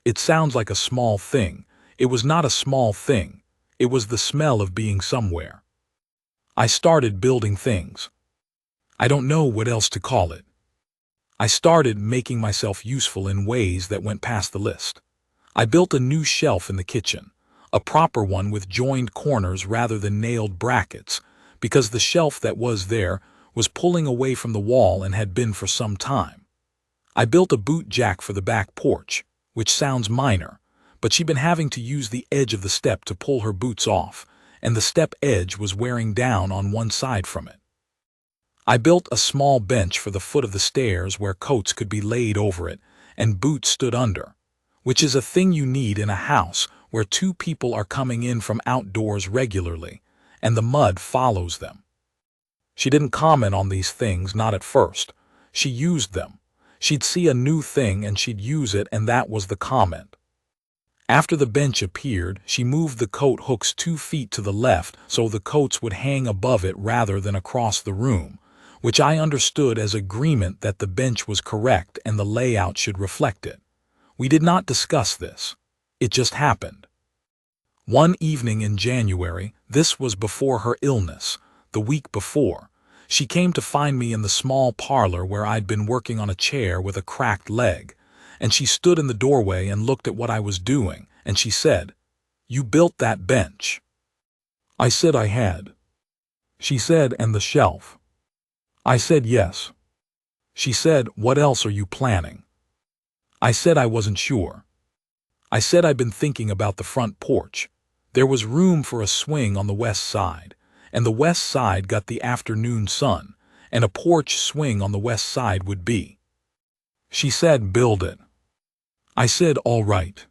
It sounds like a small thing. It was not a small thing. It was the smell of being somewhere. I started building things. I don't know what else to call it. I started making myself useful in ways that went past the list. I built a new shelf in the kitchen, a proper one with joined corners rather than nailed brackets, because the shelf that was there was pulling away from the wall and had been for some time. I built a boot jack for the back porch, which sounds minor, but she'd been having to use the edge of the step to pull her boots off, and the step edge was wearing down on one side from it. I built a small bench for the foot of the stairs where coats could be laid over it and boots stood under, which is a thing you need in a house where two people are coming in from outdoors regularly, and the mud follows them. She didn't comment on these things, not at first. She used them. She'd see a new thing and she'd use it, and that was the comment. After the bench appeared, she moved the coat hooks 2 feet to the left so the coats would hang above it rather than across the room, which I understood as agreement that the bench was correct and the layout should reflect it. We did not discuss this. It just happened. One evening in January, this was before her illness, the week before, she came to find me in the small parlor where I'd been working on a chair with a cracked leg, and she stood in the doorway and looked at what I was doing, and she said, "You built that bench." I said I had. She said, "And the shelf?" I said yes. She said, "What else are you planning?" I said I wasn't sure. I said I'd been thinking about the front porch. There was room for a swing on the west side, and the west side got the afternoon sun, and a porch swing on the west side would be. She said, "Build it." I said, "All right."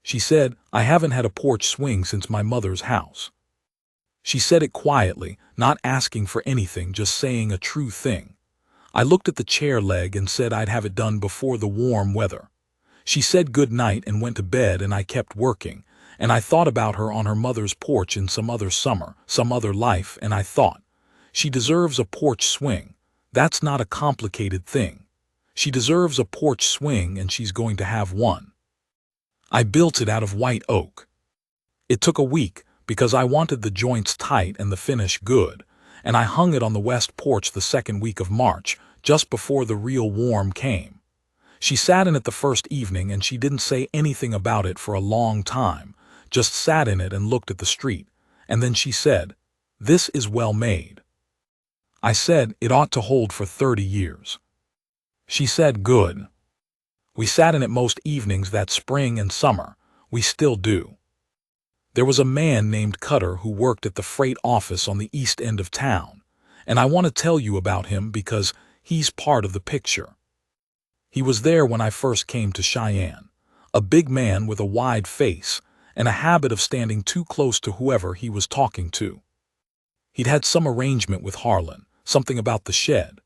She said, "I haven't had a porch swing since my mother's house." She said it quietly, not asking for anything, just saying a true thing. I looked at the chair leg and said I'd have it done before the warm weather. She said good night and went to bed, and I kept working, and I thought about her on her mother's porch in some other summer, some other life, and I thought, she deserves a porch swing. That's not a complicated thing. She deserves a porch swing, and she's going to have one. I built it out of white oak. It took a week because I wanted the joints tight and the finish good, and I hung it on the west porch the second week of March, just before the real warm came. She sat in it the first evening, and she didn't say anything about it for a long time, just sat in it and looked at the street, and then she said, "This is well made." I said it ought to hold for 30 years. She said, "Good." We sat in it most evenings that spring and summer. We still do. There was a man named Cutter who worked at the freight office on the east end of town, and I want to tell you about him because he's part of the picture. He was there when I first came to Cheyenne, a big man with a wide face and a habit of standing too close to whoever he was talking to. He'd had some arrangement with Harlan, something about the shed.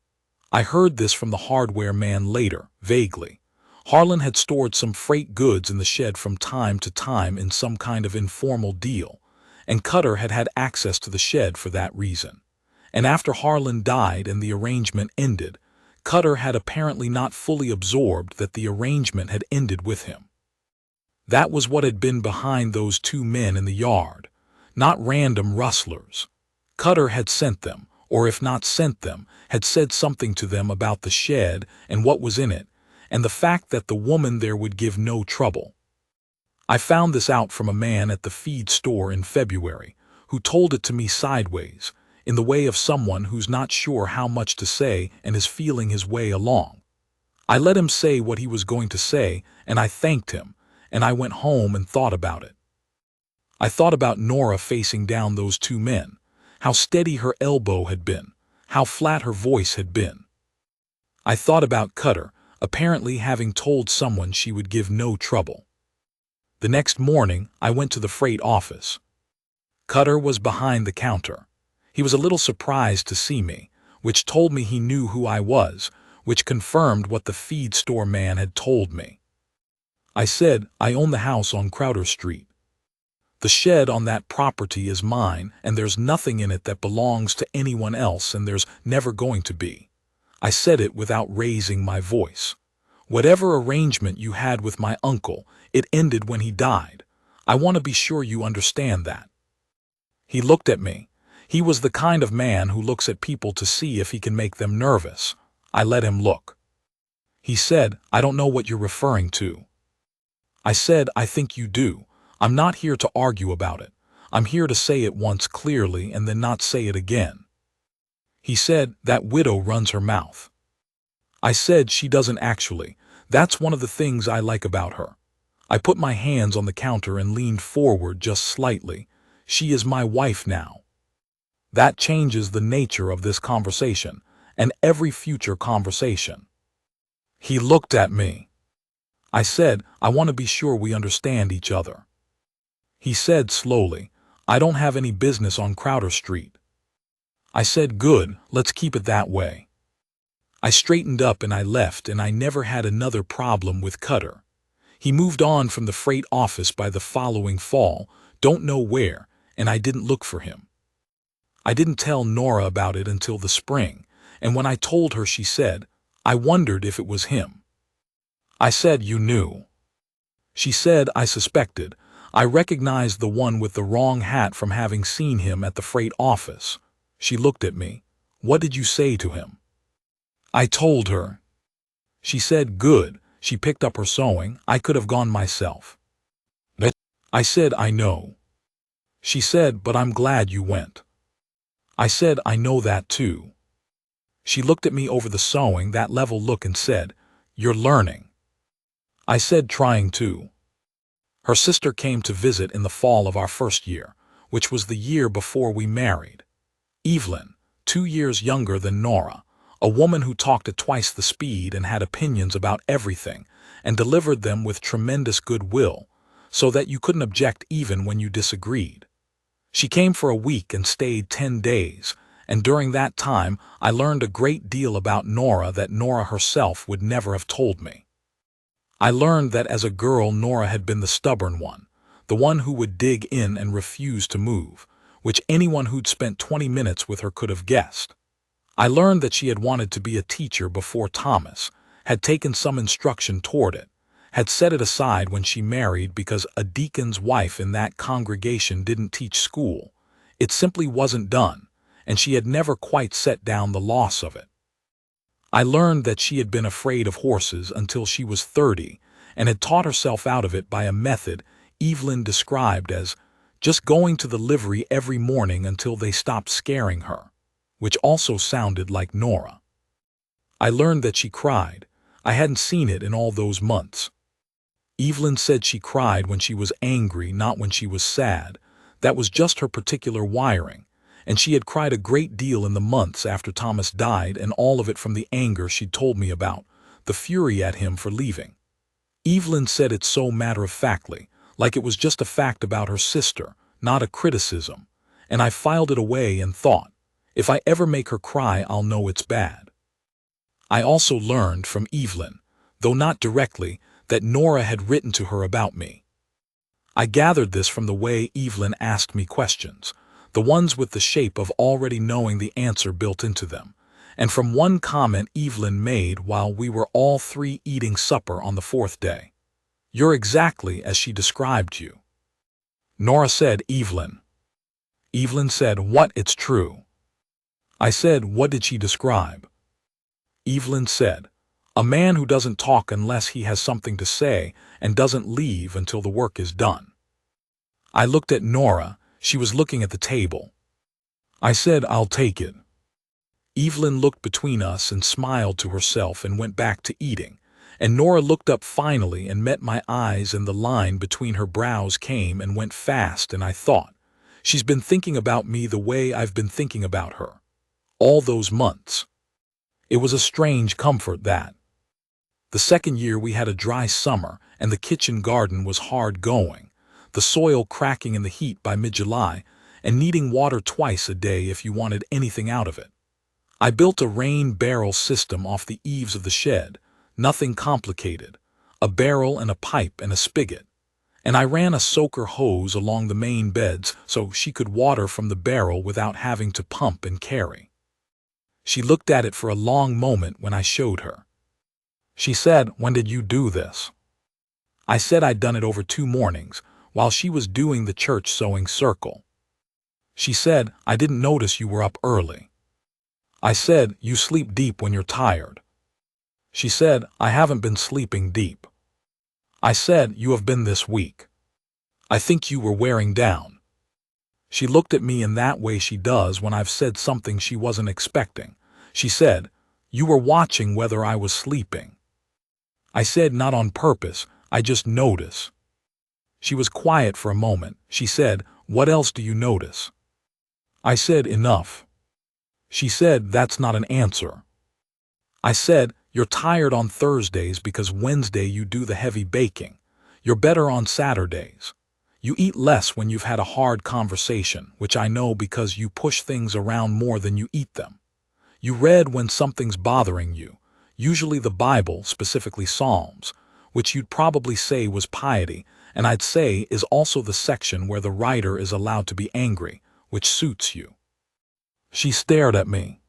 I heard this from the hardware man later, vaguely. Harlan had stored some freight goods in the shed from time to time in some kind of informal deal, and Cutter had had access to the shed for that reason. And after Harlan died and the arrangement ended, Cutter had apparently not fully absorbed that the arrangement had ended with him. That was what had been behind those 2 men in the yard, not random rustlers. Cutter had sent them, or if not sent them, had said something to them about the shed and what was in it, and the fact that the woman there would give no trouble. I found this out from a man at the feed store in February, who told it to me sideways, in the way of someone who's not sure how much to say and is feeling his way along. I let him say what he was going to say, and I thanked him, and I went home and thought about it. I thought about Nora facing down those 2 men, how steady her elbow had been, how flat her voice had been. I thought about Cutter, apparently having told someone she would give no trouble. The next morning, I went to the freight office. Cutter was behind the counter. He was a little surprised to see me, which told me he knew who I was, which confirmed what the feed store man had told me. I said, "I own the house on Crowder Street. The shed on that property is mine, and there's nothing in it that belongs to anyone else, and there's never going to be." I said it without raising my voice. "Whatever arrangement you had with my uncle, it ended when he died. I want to be sure you understand that." He looked at me. He was the kind of man who looks at people to see if he can make them nervous. I let him look. He said, "I don't know what you're referring to." I said, "I think you do. I'm not here to argue about it. I'm here to say it once clearly and then not say it again." He said, "That widow runs her mouth." I said, "She doesn't actually. That's one of the things I like about her." I put my hands on the counter and leaned forward just slightly. "She is my wife now." That changes the nature of this conversation, and every future conversation. He looked at me. I said, "I want to be sure we understand each other." He said slowly, "I don't have any business on Crowder Street." I said, "Good, let's keep it that way." I straightened up and I left, and I never had another problem with Cutter. He moved on from the freight office by the following fall, don't know where, and I didn't look for him. I didn't tell Nora about it until the spring, and when I told her she said, "I wondered if it was him." I said, "You knew?" She said, "I suspected. I recognized the one with the wrong hat from having seen him at the freight office." She looked at me. "What did you say to him?" I told her. She said, "Good." She picked up her sewing. "I could have gone myself." I said, "I know." She said, "But I'm glad you went." I said, "I know that too." She looked at me over the sewing, that level look, and said, "You're learning." I said, "Trying to." Her sister came to visit in the fall of our first year, which was the year before we married. Evelyn, 2 years younger than Nora, a woman who talked at twice the speed and had opinions about everything, and delivered them with tremendous goodwill, so that you couldn't object even when you disagreed. She came for a week and stayed 10 days, and during that time I learned a great deal about Nora that Nora herself would never have told me. I learned that as a girl Nora had been the stubborn one, the one who would dig in and refuse to move, which anyone who'd spent 20 minutes with her could have guessed. I learned that she had wanted to be a teacher before Thomas, had taken some instruction toward it, had set it aside when she married because a deacon's wife in that congregation didn't teach school. It simply wasn't done, and she had never quite set down the loss of it. I learned that she had been afraid of horses until she was 30 and had taught herself out of it by a method Evelyn described as just going to the livery every morning until they stopped scaring her, which also sounded like Nora. I learned that she cried. I hadn't seen it in all those months. Evelyn said she cried when she was angry, not when she was sad. That was just her particular wiring, and she had cried a great deal in the months after Thomas died, and all of it from the anger she'd told me about, the fury at him for leaving. Evelyn said it so matter-of-factly, like it was just a fact about her sister, not a criticism, and I filed it away and thought, if I ever make her cry, I'll know it's bad. I also learned from Evelyn, though not directly, that Nora had written to her about me. I gathered this from the way Evelyn asked me questions, the ones with the shape of already knowing the answer built into them, and from one comment Evelyn made while we were all three eating supper on the 4th day. "You're exactly as she described you." Nora said, "Evelyn." Evelyn said, "What? It's true." I said, "What did she describe?" Evelyn said, "A man who doesn't talk unless he has something to say and doesn't leave until the work is done." I looked at Nora. She was looking at the table. I said, "I'll take it." Evelyn looked between us and smiled to herself and went back to eating, and Nora looked up finally and met my eyes, and the line between her brows came and went fast, and I thought, she's been thinking about me the way I've been thinking about her all those months. It was a strange comfort that. The second year we had a dry summer, and the kitchen garden was hard going, the soil cracking in the heat by mid-July, and needing water twice a day if you wanted anything out of it. I built a rain barrel system off the eaves of the shed, nothing complicated, a barrel and a pipe and a spigot, and I ran a soaker hose along the main beds so she could water from the barrel without having to pump and carry. She looked at it for a long moment when I showed her. She said, "When did you do this?" I said I'd done it over 2 mornings, while she was doing the church sewing circle. She said, "I didn't notice you were up early." I said, "You sleep deep when you're tired." She said, "I haven't been sleeping deep." I said, "You have been this week. I think you were wearing down." She looked at me in that way she does when I've said something she wasn't expecting. She said, "You were watching whether I was sleeping." I said, "Not on purpose, I just notice." She was quiet for a moment. She said, "What else do you notice?" I said, "Enough." She said, "That's not an answer." I said, "You're tired on Thursdays because Wednesday you do the heavy baking. You're better on Saturdays. You eat less when you've had a hard conversation, which I know because you push things around more than you eat them. You read when something's bothering you, usually the Bible, specifically Psalms, which you'd probably say was piety, and I'd say is also the section where the writer is allowed to be angry, which suits you. She stared at me.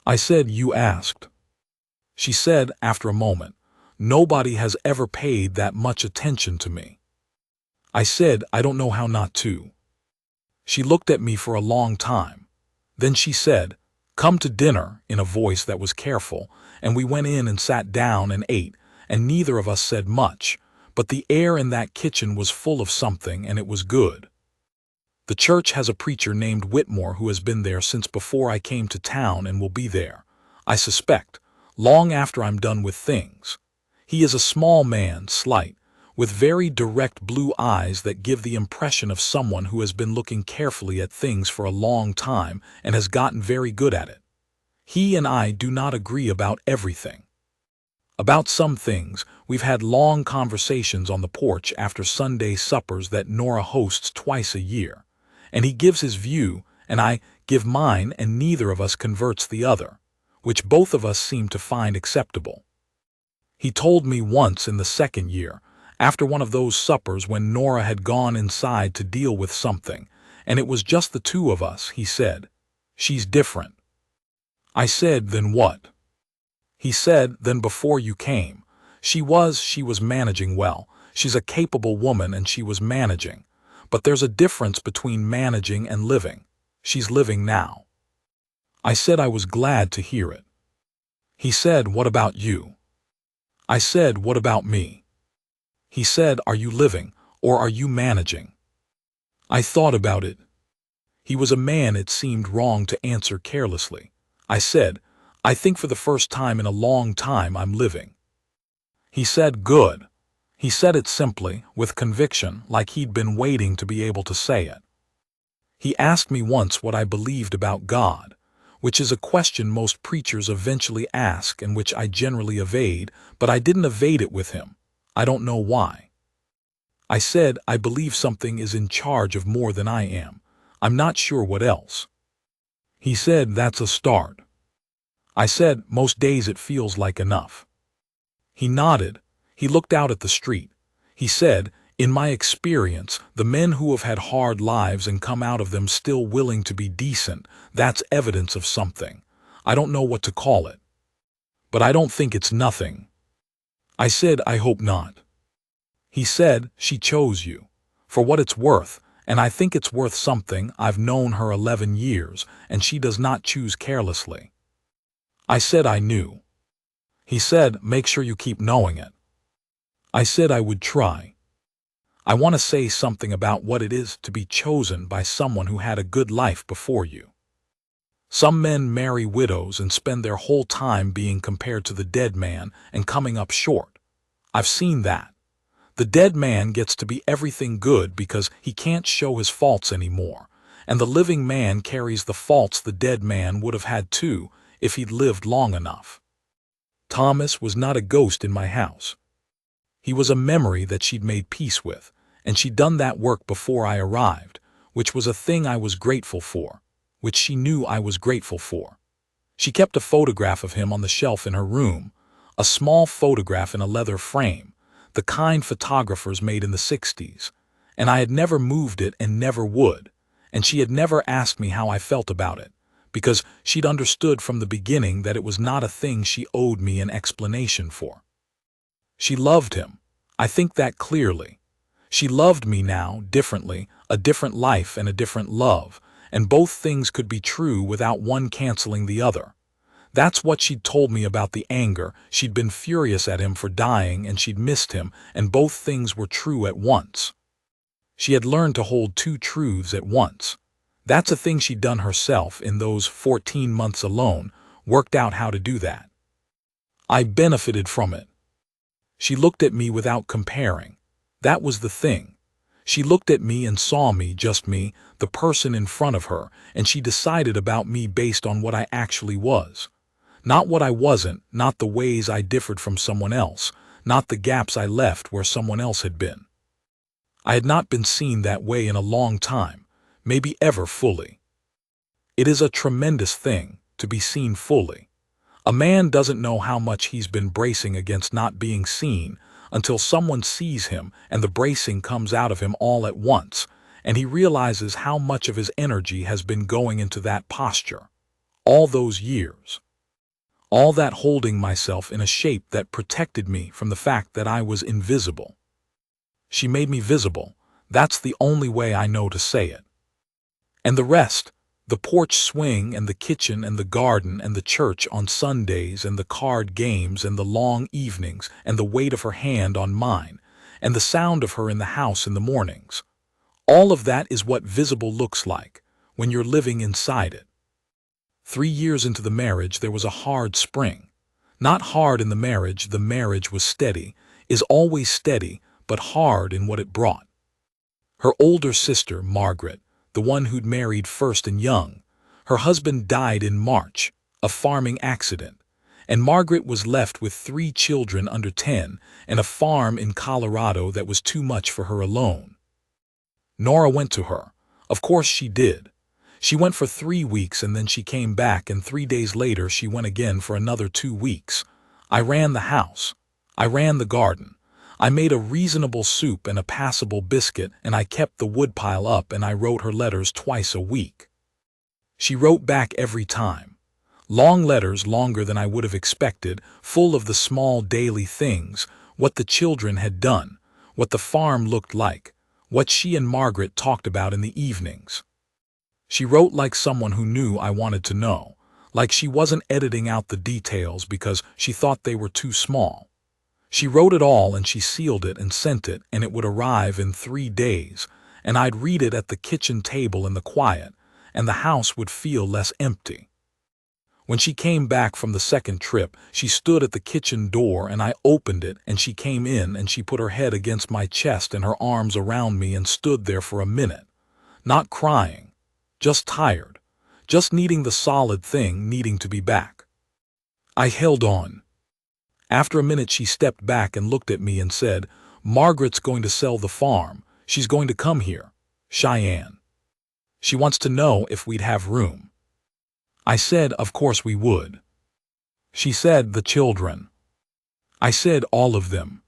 I said, "You asked." She said, after a moment, "Nobody has ever paid that much attention to me." I said, "I don't know how not to." She looked at me for a long time. Then she said, "Come to dinner," in a voice that was careful, and we went in and sat down and ate, and neither of us said much, but the air in that kitchen was full of something, and it was good. The church has a preacher named Whitmore who has been there since before I came to town and will be there, I suspect, long after I'm done with things. He is a small man, slight, with very direct blue eyes that give the impression of someone who has been looking carefully at things for a long time and has gotten very good at it. He and I do not agree about everything. About some things, we've had long conversations on the porch after Sunday suppers that Nora hosts twice a year, and he gives his view, and I give mine, and neither of us converts the other, which both of us seem to find acceptable. He told me once in the second year, after one of those suppers when Nora had gone inside to deal with something, and it was just the two of us, he said, "She's different." I said, "Then what?" He said, "Then before you came. She was managing well. She's a capable woman and she was managing. But there's a difference between managing and living. She's living now." I said I was glad to hear it. He said, "What about you?" I said, "What about me?" He said, "Are you living, or are you managing?" I thought about it. He was a man it seemed wrong to answer carelessly. I said, "I think for the first time in a long time I'm living." He said, "Good." He said it simply, with conviction, like he'd been waiting to be able to say it. He asked me once what I believed about God, which is a question most preachers eventually ask and which I generally evade, but I didn't evade it with him. I don't know why. I said, "I believe something is in charge of more than I am. I'm not sure what else." He said, "That's a start." I said, "Most days it feels like enough." He nodded. He looked out at the street. He said, "In my experience, the men who have had hard lives and come out of them still willing to be decent, that's evidence of something. I don't know what to call it. But I don't think it's nothing." I said, "I hope not." He said, "She chose you. For what it's worth, and I think it's worth something, I've known her 11 years, and she does not choose carelessly." I said I knew. He said, "Make sure you keep knowing it." I said I would try. I want to say something about what it is to be chosen by someone who had a good life before you. Some men marry widows and spend their whole time being compared to the dead man and coming up short. I've seen that. The dead man gets to be everything good because he can't show his faults anymore, and the living man carries the faults the dead man would have had too if he'd lived long enough. Thomas was not a ghost in my house. He was a memory that she'd made peace with, and she'd done that work before I arrived, which was a thing I was grateful for, which she knew I was grateful for. She kept a photograph of him on the shelf in her room, a small photograph in a leather frame, the kind photographers made in the 60s, and I had never moved it and never would, and she had never asked me how I felt about it, because she'd understood from the beginning that it was not a thing she owed me an explanation for. She loved him. I think that clearly. She loved me now, differently, a different life and a different love, and both things could be true without one canceling the other. That's what she'd told me about the anger. She'd been furious at him for dying and she'd missed him, and both things were true at once. She had learned to hold two truths at once. That's a thing she'd done herself in those 14 months alone, worked out how to do that. I benefited from it. She looked at me without comparing. That was the thing. She looked at me and saw me, just me, the person in front of her, and she decided about me based on what I actually was. Not what I wasn't, not the ways I differed from someone else, not the gaps I left where someone else had been. I had not been seen that way in a long time, maybe ever fully. It is a tremendous thing to be seen fully. A man doesn't know how much he's been bracing against not being seen until someone sees him and the bracing comes out of him all at once, and he realizes how much of his energy has been going into that posture. All those years. All that holding myself in a shape that protected me from the fact that I was invisible. She made me visible. That's the only way I know to say it. And the rest, the porch swing and the kitchen and the garden and the church on Sundays and the card games and the long evenings and the weight of her hand on mine and the sound of her in the house in the mornings. All of that is what visible looks like when you're living inside it. 3 years into the marriage there was a hard spring. Not hard in the marriage was steady, is always steady, but hard in what it brought. Her older sister, Margaret, the one who'd married first and young, her husband died in March, a farming accident, and Margaret was left with 3 children under 10 and a farm in Colorado that was too much for her alone. Nora went to her. Of course she did. She went for 3 weeks and then she came back, and 3 days later she went again for another 2 weeks. I ran the house. I ran the garden. I made a reasonable soup and a passable biscuit, and I kept the woodpile up, and I wrote her letters twice a week. She wrote back every time. Long letters, longer than I would have expected, full of the small daily things, what the children had done, what the farm looked like, what she and Margaret talked about in the evenings. She wrote like someone who knew I wanted to know, like she wasn't editing out the details because she thought they were too small. She wrote it all and she sealed it and sent it, and it would arrive in 3 days, and I'd read it at the kitchen table in the quiet, and the house would feel less empty. When she came back from the second trip, she stood at the kitchen door and I opened it, and she came in and she put her head against my chest and her arms around me and stood there for a minute, not crying, just tired, just needing the solid thing, needing to be back. I held on. After a minute she stepped back and looked at me and said, "Margaret's going to sell the farm. She's going to come here, Cheyenne. She wants to know if we'd have room." I said, "Of course we would." She said, "The children." I said, "All of them."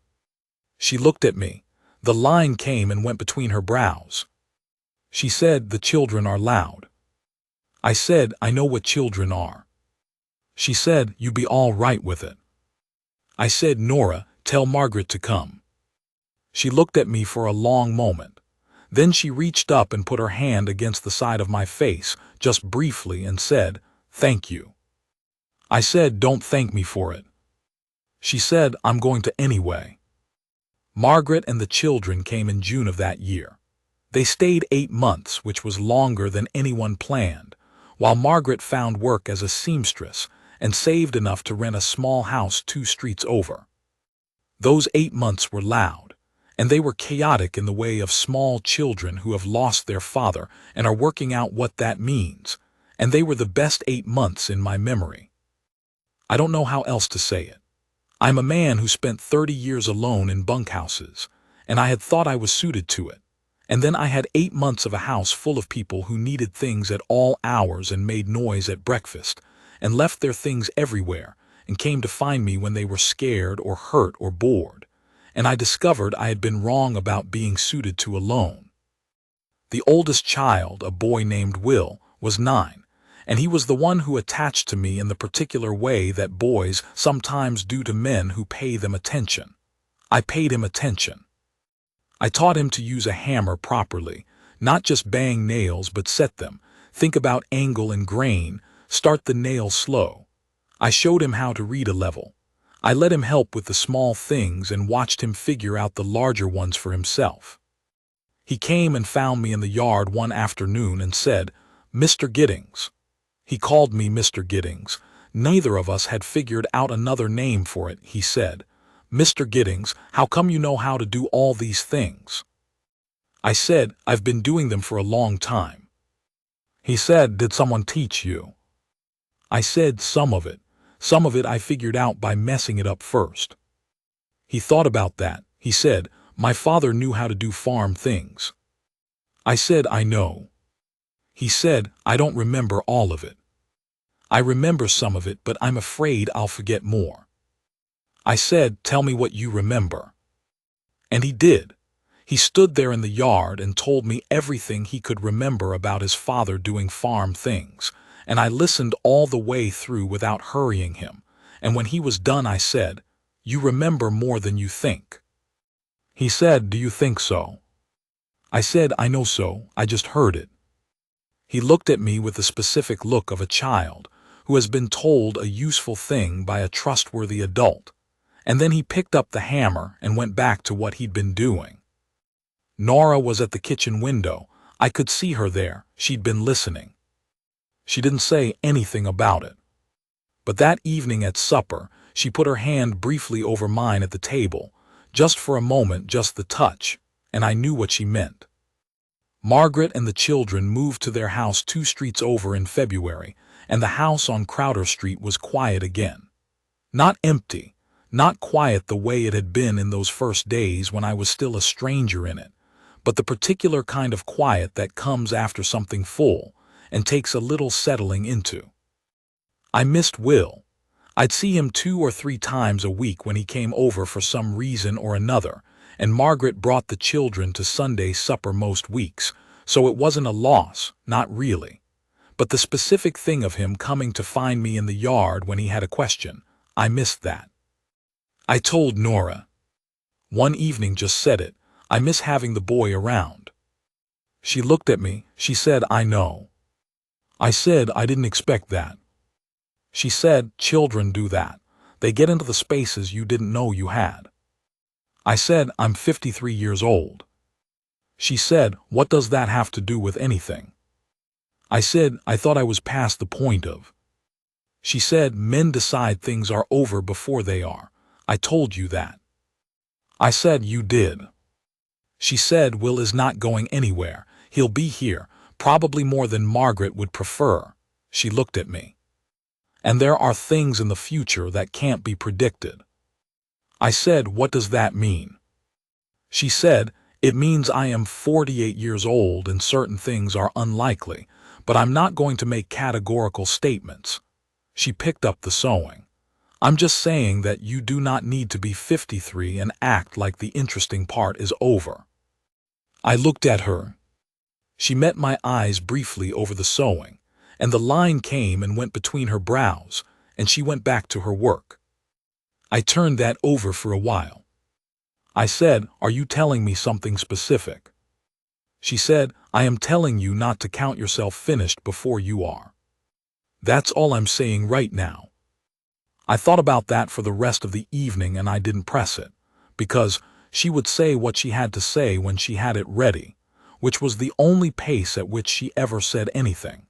She looked at me. The line came and went between her brows. She said, "The children are loud." I said, "I know what children are." She said, "You be all right with it." I said, "Nora, tell Margaret to come." She looked at me for a long moment. Then she reached up and put her hand against the side of my face, just briefly, and said, "Thank you." I said, "Don't thank me for it." She said, "I'm going to anyway." Margaret and the children came in June of that year. They stayed 8 months, which was longer than anyone planned, while Margaret found work as a seamstress and saved enough to rent a small house 2 streets over. Those 8 months were loud, and they were chaotic in the way of small children who have lost their father and are working out what that means, and they were the best 8 months in my memory. I don't know how else to say it. I'm a man who spent 30 years alone in bunkhouses, and I had thought I was suited to it. And then I had 8 months of a house full of people who needed things at all hours and made noise at breakfast, and left their things everywhere, and came to find me when they were scared or hurt or bored, and I discovered I had been wrong about being suited to alone. The oldest child, a boy named Will, was 9, and he was the one who attached to me in the particular way that boys sometimes do to men who pay them attention. I paid him attention. I taught him to use a hammer properly, not just bang nails but set them, think about angle and grain, start the nail slow. I showed him how to read a level. I let him help with the small things and watched him figure out the larger ones for himself. He came and found me in the yard one afternoon and said, "Mr. Giddings." He called me Mr. Giddings. Neither of us had figured out another name for it. He said, "Mr. Giddings, how come you know how to do all these things?" I said, "I've been doing them for a long time." He said, "Did someone teach you?" I said, "Some of it. Some of it I figured out by messing it up first." He thought about that. He said, My father knew how to do farm things. I said, I know. He said, I don't remember all of it. I remember some of it, but I'm afraid I'll forget more. I said, tell me what you remember. And he did. He stood there in the yard and told me everything he could remember about his father doing farm things, and I listened all the way through without hurrying him, and when he was done I said, you remember more than you think. He said, do you think so? I said, I know so, I just heard it. He looked at me with the specific look of a child who has been told a useful thing by a trustworthy adult, and then he picked up the hammer and went back to what he'd been doing. Nora was at the kitchen window. I could see her there. She'd been listening. She didn't say anything about it. But that evening at supper, she put her hand briefly over mine at the table, just for a moment, just the touch, and I knew what she meant. Margaret and the children moved to their house 2 streets over in February, and the house on Crowder Street was quiet again. Not empty, not quiet the way it had been in those first days when I was still a stranger in it, but the particular kind of quiet that comes after something full and takes a little settling into. I missed Will. I'd see him 2 or 3 times a week when he came over for some reason or another, and Margaret brought the children to Sunday supper most weeks, so it wasn't a loss, not really. But the specific thing of him coming to find me in the yard when he had a question, I missed that. I told Nora. One evening just said it, I miss having the boy around. She looked at me, she said, I know. I said, I didn't expect that. She said, children do that. They get into the spaces you didn't know you had. I said, I'm 53 years old. She said, what does that have to do with anything? I said, I thought I was past the point of. She said, men decide things are over before they are. I told you that. I said, you did. She said, Will is not going anywhere. He'll be here, probably more than Margaret would prefer. She looked at me. And there are things in the future that can't be predicted. I said, what does that mean? She said, it means I am 48 years old and certain things are unlikely, but I'm not going to make categorical statements. She picked up the sewing. I'm just saying that you do not need to be 53 and act like the interesting part is over. I looked at her. She met my eyes briefly over the sewing, and the line came and went between her brows, and she went back to her work. I turned that over for a while. I said, are you telling me something specific? She said, I am telling you not to count yourself finished before you are. That's all I'm saying right now. I thought about that for the rest of the evening and I didn't press it, because she would say what she had to say when she had it ready, which was the only pace at which she ever said anything.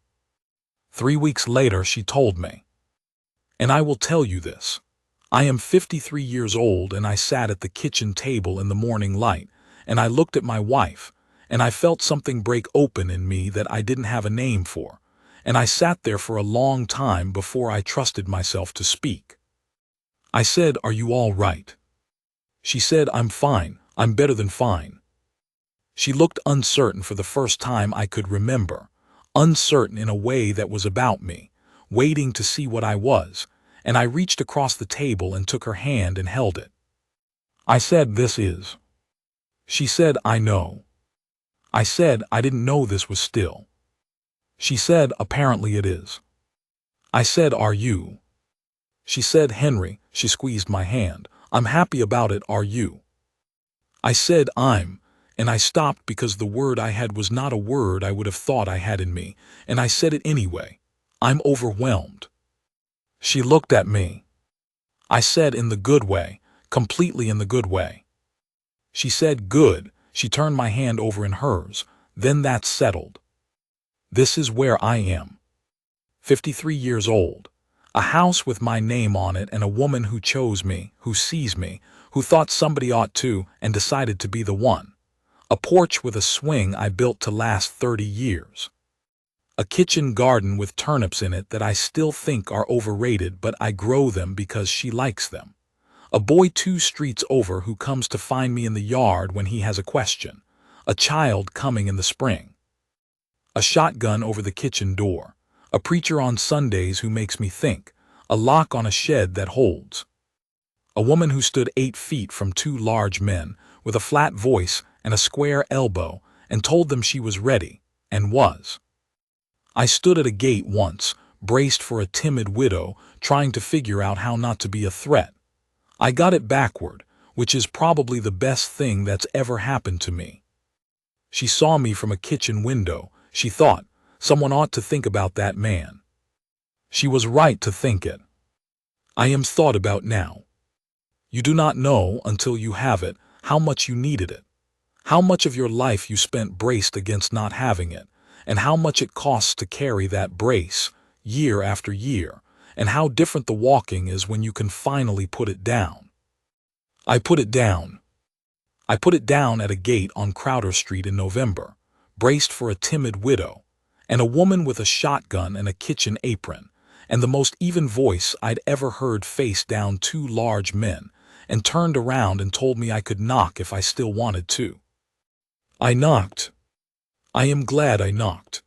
3 weeks later she told me, and I will tell you this, I am 53 years old and I sat at the kitchen table in the morning light and I looked at my wife and I felt something break open in me that I didn't have a name for, and I sat there for a long time before I trusted myself to speak. I said, are you all right? She said, I'm fine, I'm better than fine. She looked uncertain for the first time I could remember, uncertain in a way that was about me, waiting to see what I was, and I reached across the table and took her hand and held it. I said, this is. She said, I know. I said, I didn't know this was still. She said, apparently it is. I said, are you? She said, Henry, she squeezed my hand, I'm happy about it, are you? I said, I'm, and I stopped because the word I had was not a word I would have thought I had in me, and I said it anyway. I'm overwhelmed. She looked at me. I said, in the good way, completely in the good way. She said, good. She turned my hand over in hers. Then that's settled. This is where I am. 53 years old. A house with my name on it and a woman who chose me, who sees me, who thought somebody ought to and decided to be the one. A porch with a swing I built to last 30 years. A kitchen garden with turnips in it that I still think are overrated, but I grow them because she likes them. A boy 2 streets over who comes to find me in the yard when he has a question. A child coming in the spring. A shotgun over the kitchen door. A preacher on Sundays who makes me think. A lock on a shed that holds. A woman who stood 8 feet from 2 large men, with a flat voice and a square elbow, and told them she was ready, and was. I stood at a gate once, braced for a timid widow, trying to figure out how not to be a threat. I got it backward, which is probably the best thing that's ever happened to me. She saw me from a kitchen window. She thought, someone ought to think about that man. She was right to think it. I am thought about now. You do not know, until you have it, how much you needed it, how much of your life you spent braced against not having it, and how much it costs to carry that brace, year after year, and how different the walking is when you can finally put it down. I put it down. I put it down at a gate on Crowder Street in November, braced for a timid widow, and a woman with a shotgun and a kitchen apron, and the most even voice I'd ever heard face down 2 large men, and turned around and told me I could knock if I still wanted to. I knocked. I am glad I knocked.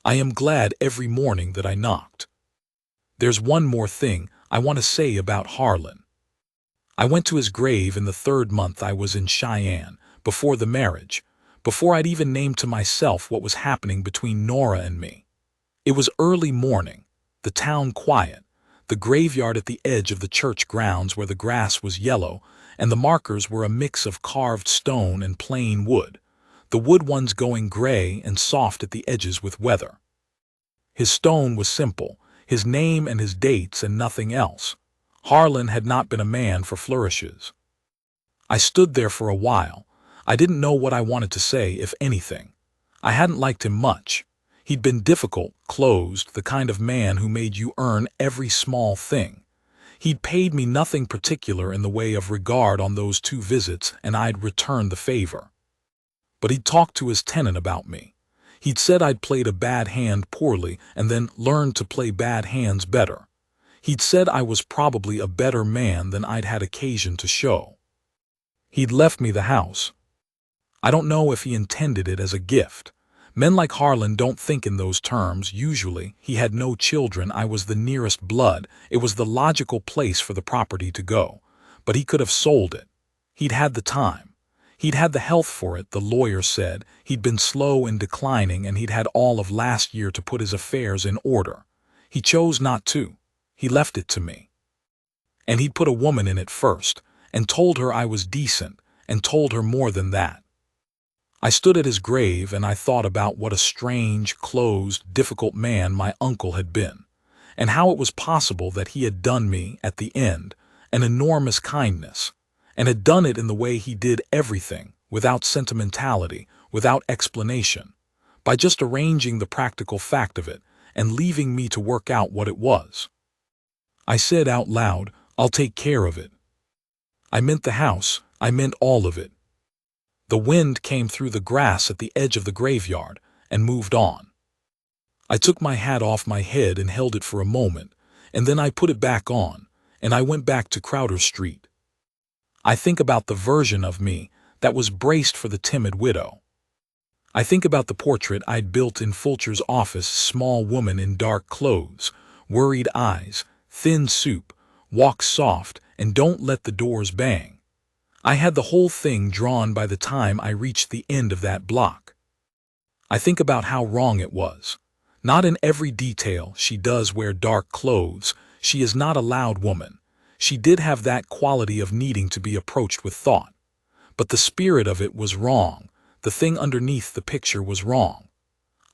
I am glad every morning that I knocked. There's one more thing I want to say about Harlan. I went to his grave in the 3rd month I was in Cheyenne, before the marriage, before I'd even named to myself what was happening between Nora and me. It was early morning, the town quiet, the graveyard at the edge of the church grounds where the grass was yellow, and the markers were a mix of carved stone and plain wood, the wood ones going gray and soft at the edges with weather. His stone was simple, his name and his dates and nothing else. Harlan had not been a man for flourishes. I stood there for a while. I didn't know what I wanted to say, if anything. I hadn't liked him much. He'd been difficult, closed, the kind of man who made you earn every small thing. He'd paid me nothing particular in the way of regard on those 2 visits, and I'd returned the favor. But he'd talked to his tenant about me. He'd said I'd played a bad hand poorly and then learned to play bad hands better. He'd said I was probably a better man than I'd had occasion to show. He'd left me the house. I don't know if he intended it as a gift. Men like Harlan don't think in those terms, usually. He had no children, I was the nearest blood, it was the logical place for the property to go. But he could have sold it. He'd had the time. He'd had the health for it, the lawyer said. He'd been slow in declining, and he'd had all of last year to put his affairs in order. He chose not to. He left it to me. And he'd put a woman in it first, and told her I was decent, and told her more than that. I stood at his grave and I thought about what a strange, closed, difficult man my uncle had been, and how it was possible that he had done me, at the end, an enormous kindness, and had done it in the way he did everything, without sentimentality, without explanation, by just arranging the practical fact of it and leaving me to work out what it was. I said out loud, "I'll take care of it." I meant the house, I meant all of it. The wind came through the grass at the edge of the graveyard and moved on. I took my hat off my head and held it for a moment, and then I put it back on, and I went back to Crowder Street. I think about the version of me that was braced for the timid widow. I think about the portrait I'd built in Fulcher's office, small woman in dark clothes, worried eyes, thin soup, walk soft, and don't let the doors bang. I had the whole thing drawn by the time I reached the end of that block. I think about how wrong it was. Not in every detail. She does wear dark clothes. She is not a loud woman. She did have that quality of needing to be approached with thought. But the spirit of it was wrong. The thing underneath the picture was wrong.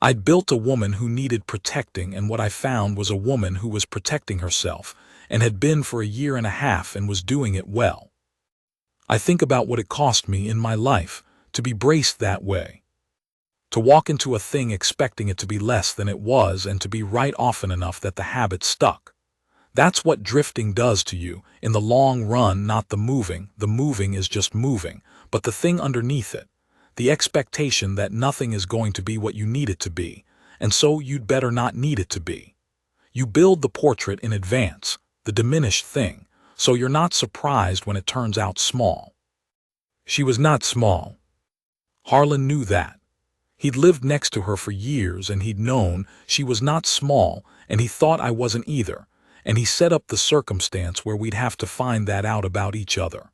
I'd built a woman who needed protecting, and what I found was a woman who was protecting herself, and had been for a year and a half and was doing it well. I think about what it cost me in my life to be braced that way, to walk into a thing expecting it to be less than it was and to be right often enough that the habit stuck. That's what drifting does to you in the long run, not the moving. The moving is just moving, but the thing underneath it, the expectation that nothing is going to be what you need it to be, and so you'd better not need it to be. You build the portrait in advance, the diminished thing, so you're not surprised when it turns out small. She was not small. Harlan knew that. He'd lived next to her for years and he'd known she was not small, and he thought I wasn't either, and he set up the circumstance where we'd have to find that out about each other.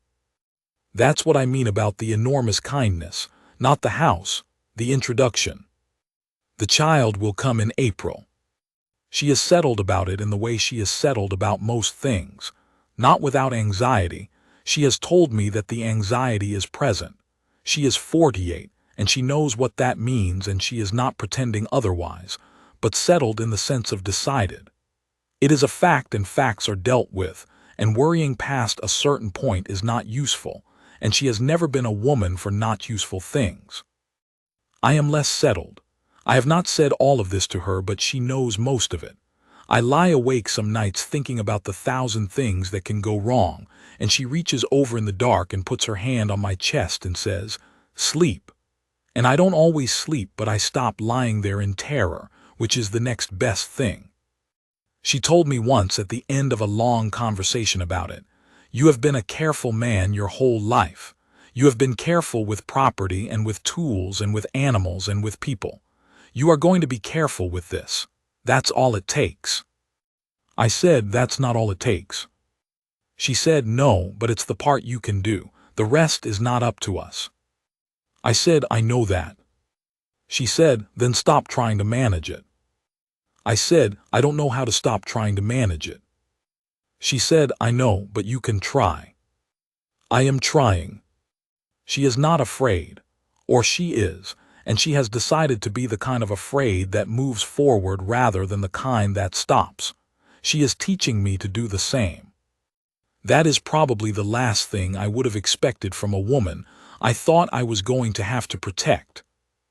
That's what I mean about the enormous kindness, not the house, the introduction. The child will come in April. She is settled about it in the way she is settled about most things, not without anxiety. She has told me that the anxiety is present. She is 48, and she knows what that means, and she is not pretending otherwise, but settled in the sense of decided. It is a fact, and facts are dealt with, and worrying past a certain point is not useful, and she has never been a woman for not useful things. I am less settled. I have not said all of this to her, but she knows most of it. I lie awake some nights thinking about the 1,000 things that can go wrong, and she reaches over in the dark and puts her hand on my chest and says, "Sleep." And I don't always sleep, but I stop lying there in terror, which is the next best thing. She told me once at the end of a long conversation about it, "You have been a careful man your whole life. You have been careful with property and with tools and with animals and with people. You are going to be careful with this. That's all it takes." I said, "That's not all it takes." She said, "No, but it's the part you can do. The rest is not up to us." I said, "I know that." She said, "Then stop trying to manage it." I said, "I don't know how to stop trying to manage it." She said, "I know, but you can try." I am trying. She is not afraid, or she is, and she has decided to be the kind of afraid that moves forward rather than the kind that stops. She is teaching me to do the same. That is probably the last thing I would have expected from a woman I thought I was going to have to protect.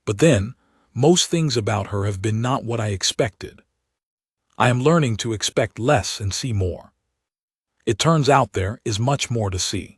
But then, most things about her have been not what I expected. I am learning to expect less and see more. It turns out there is much more to see.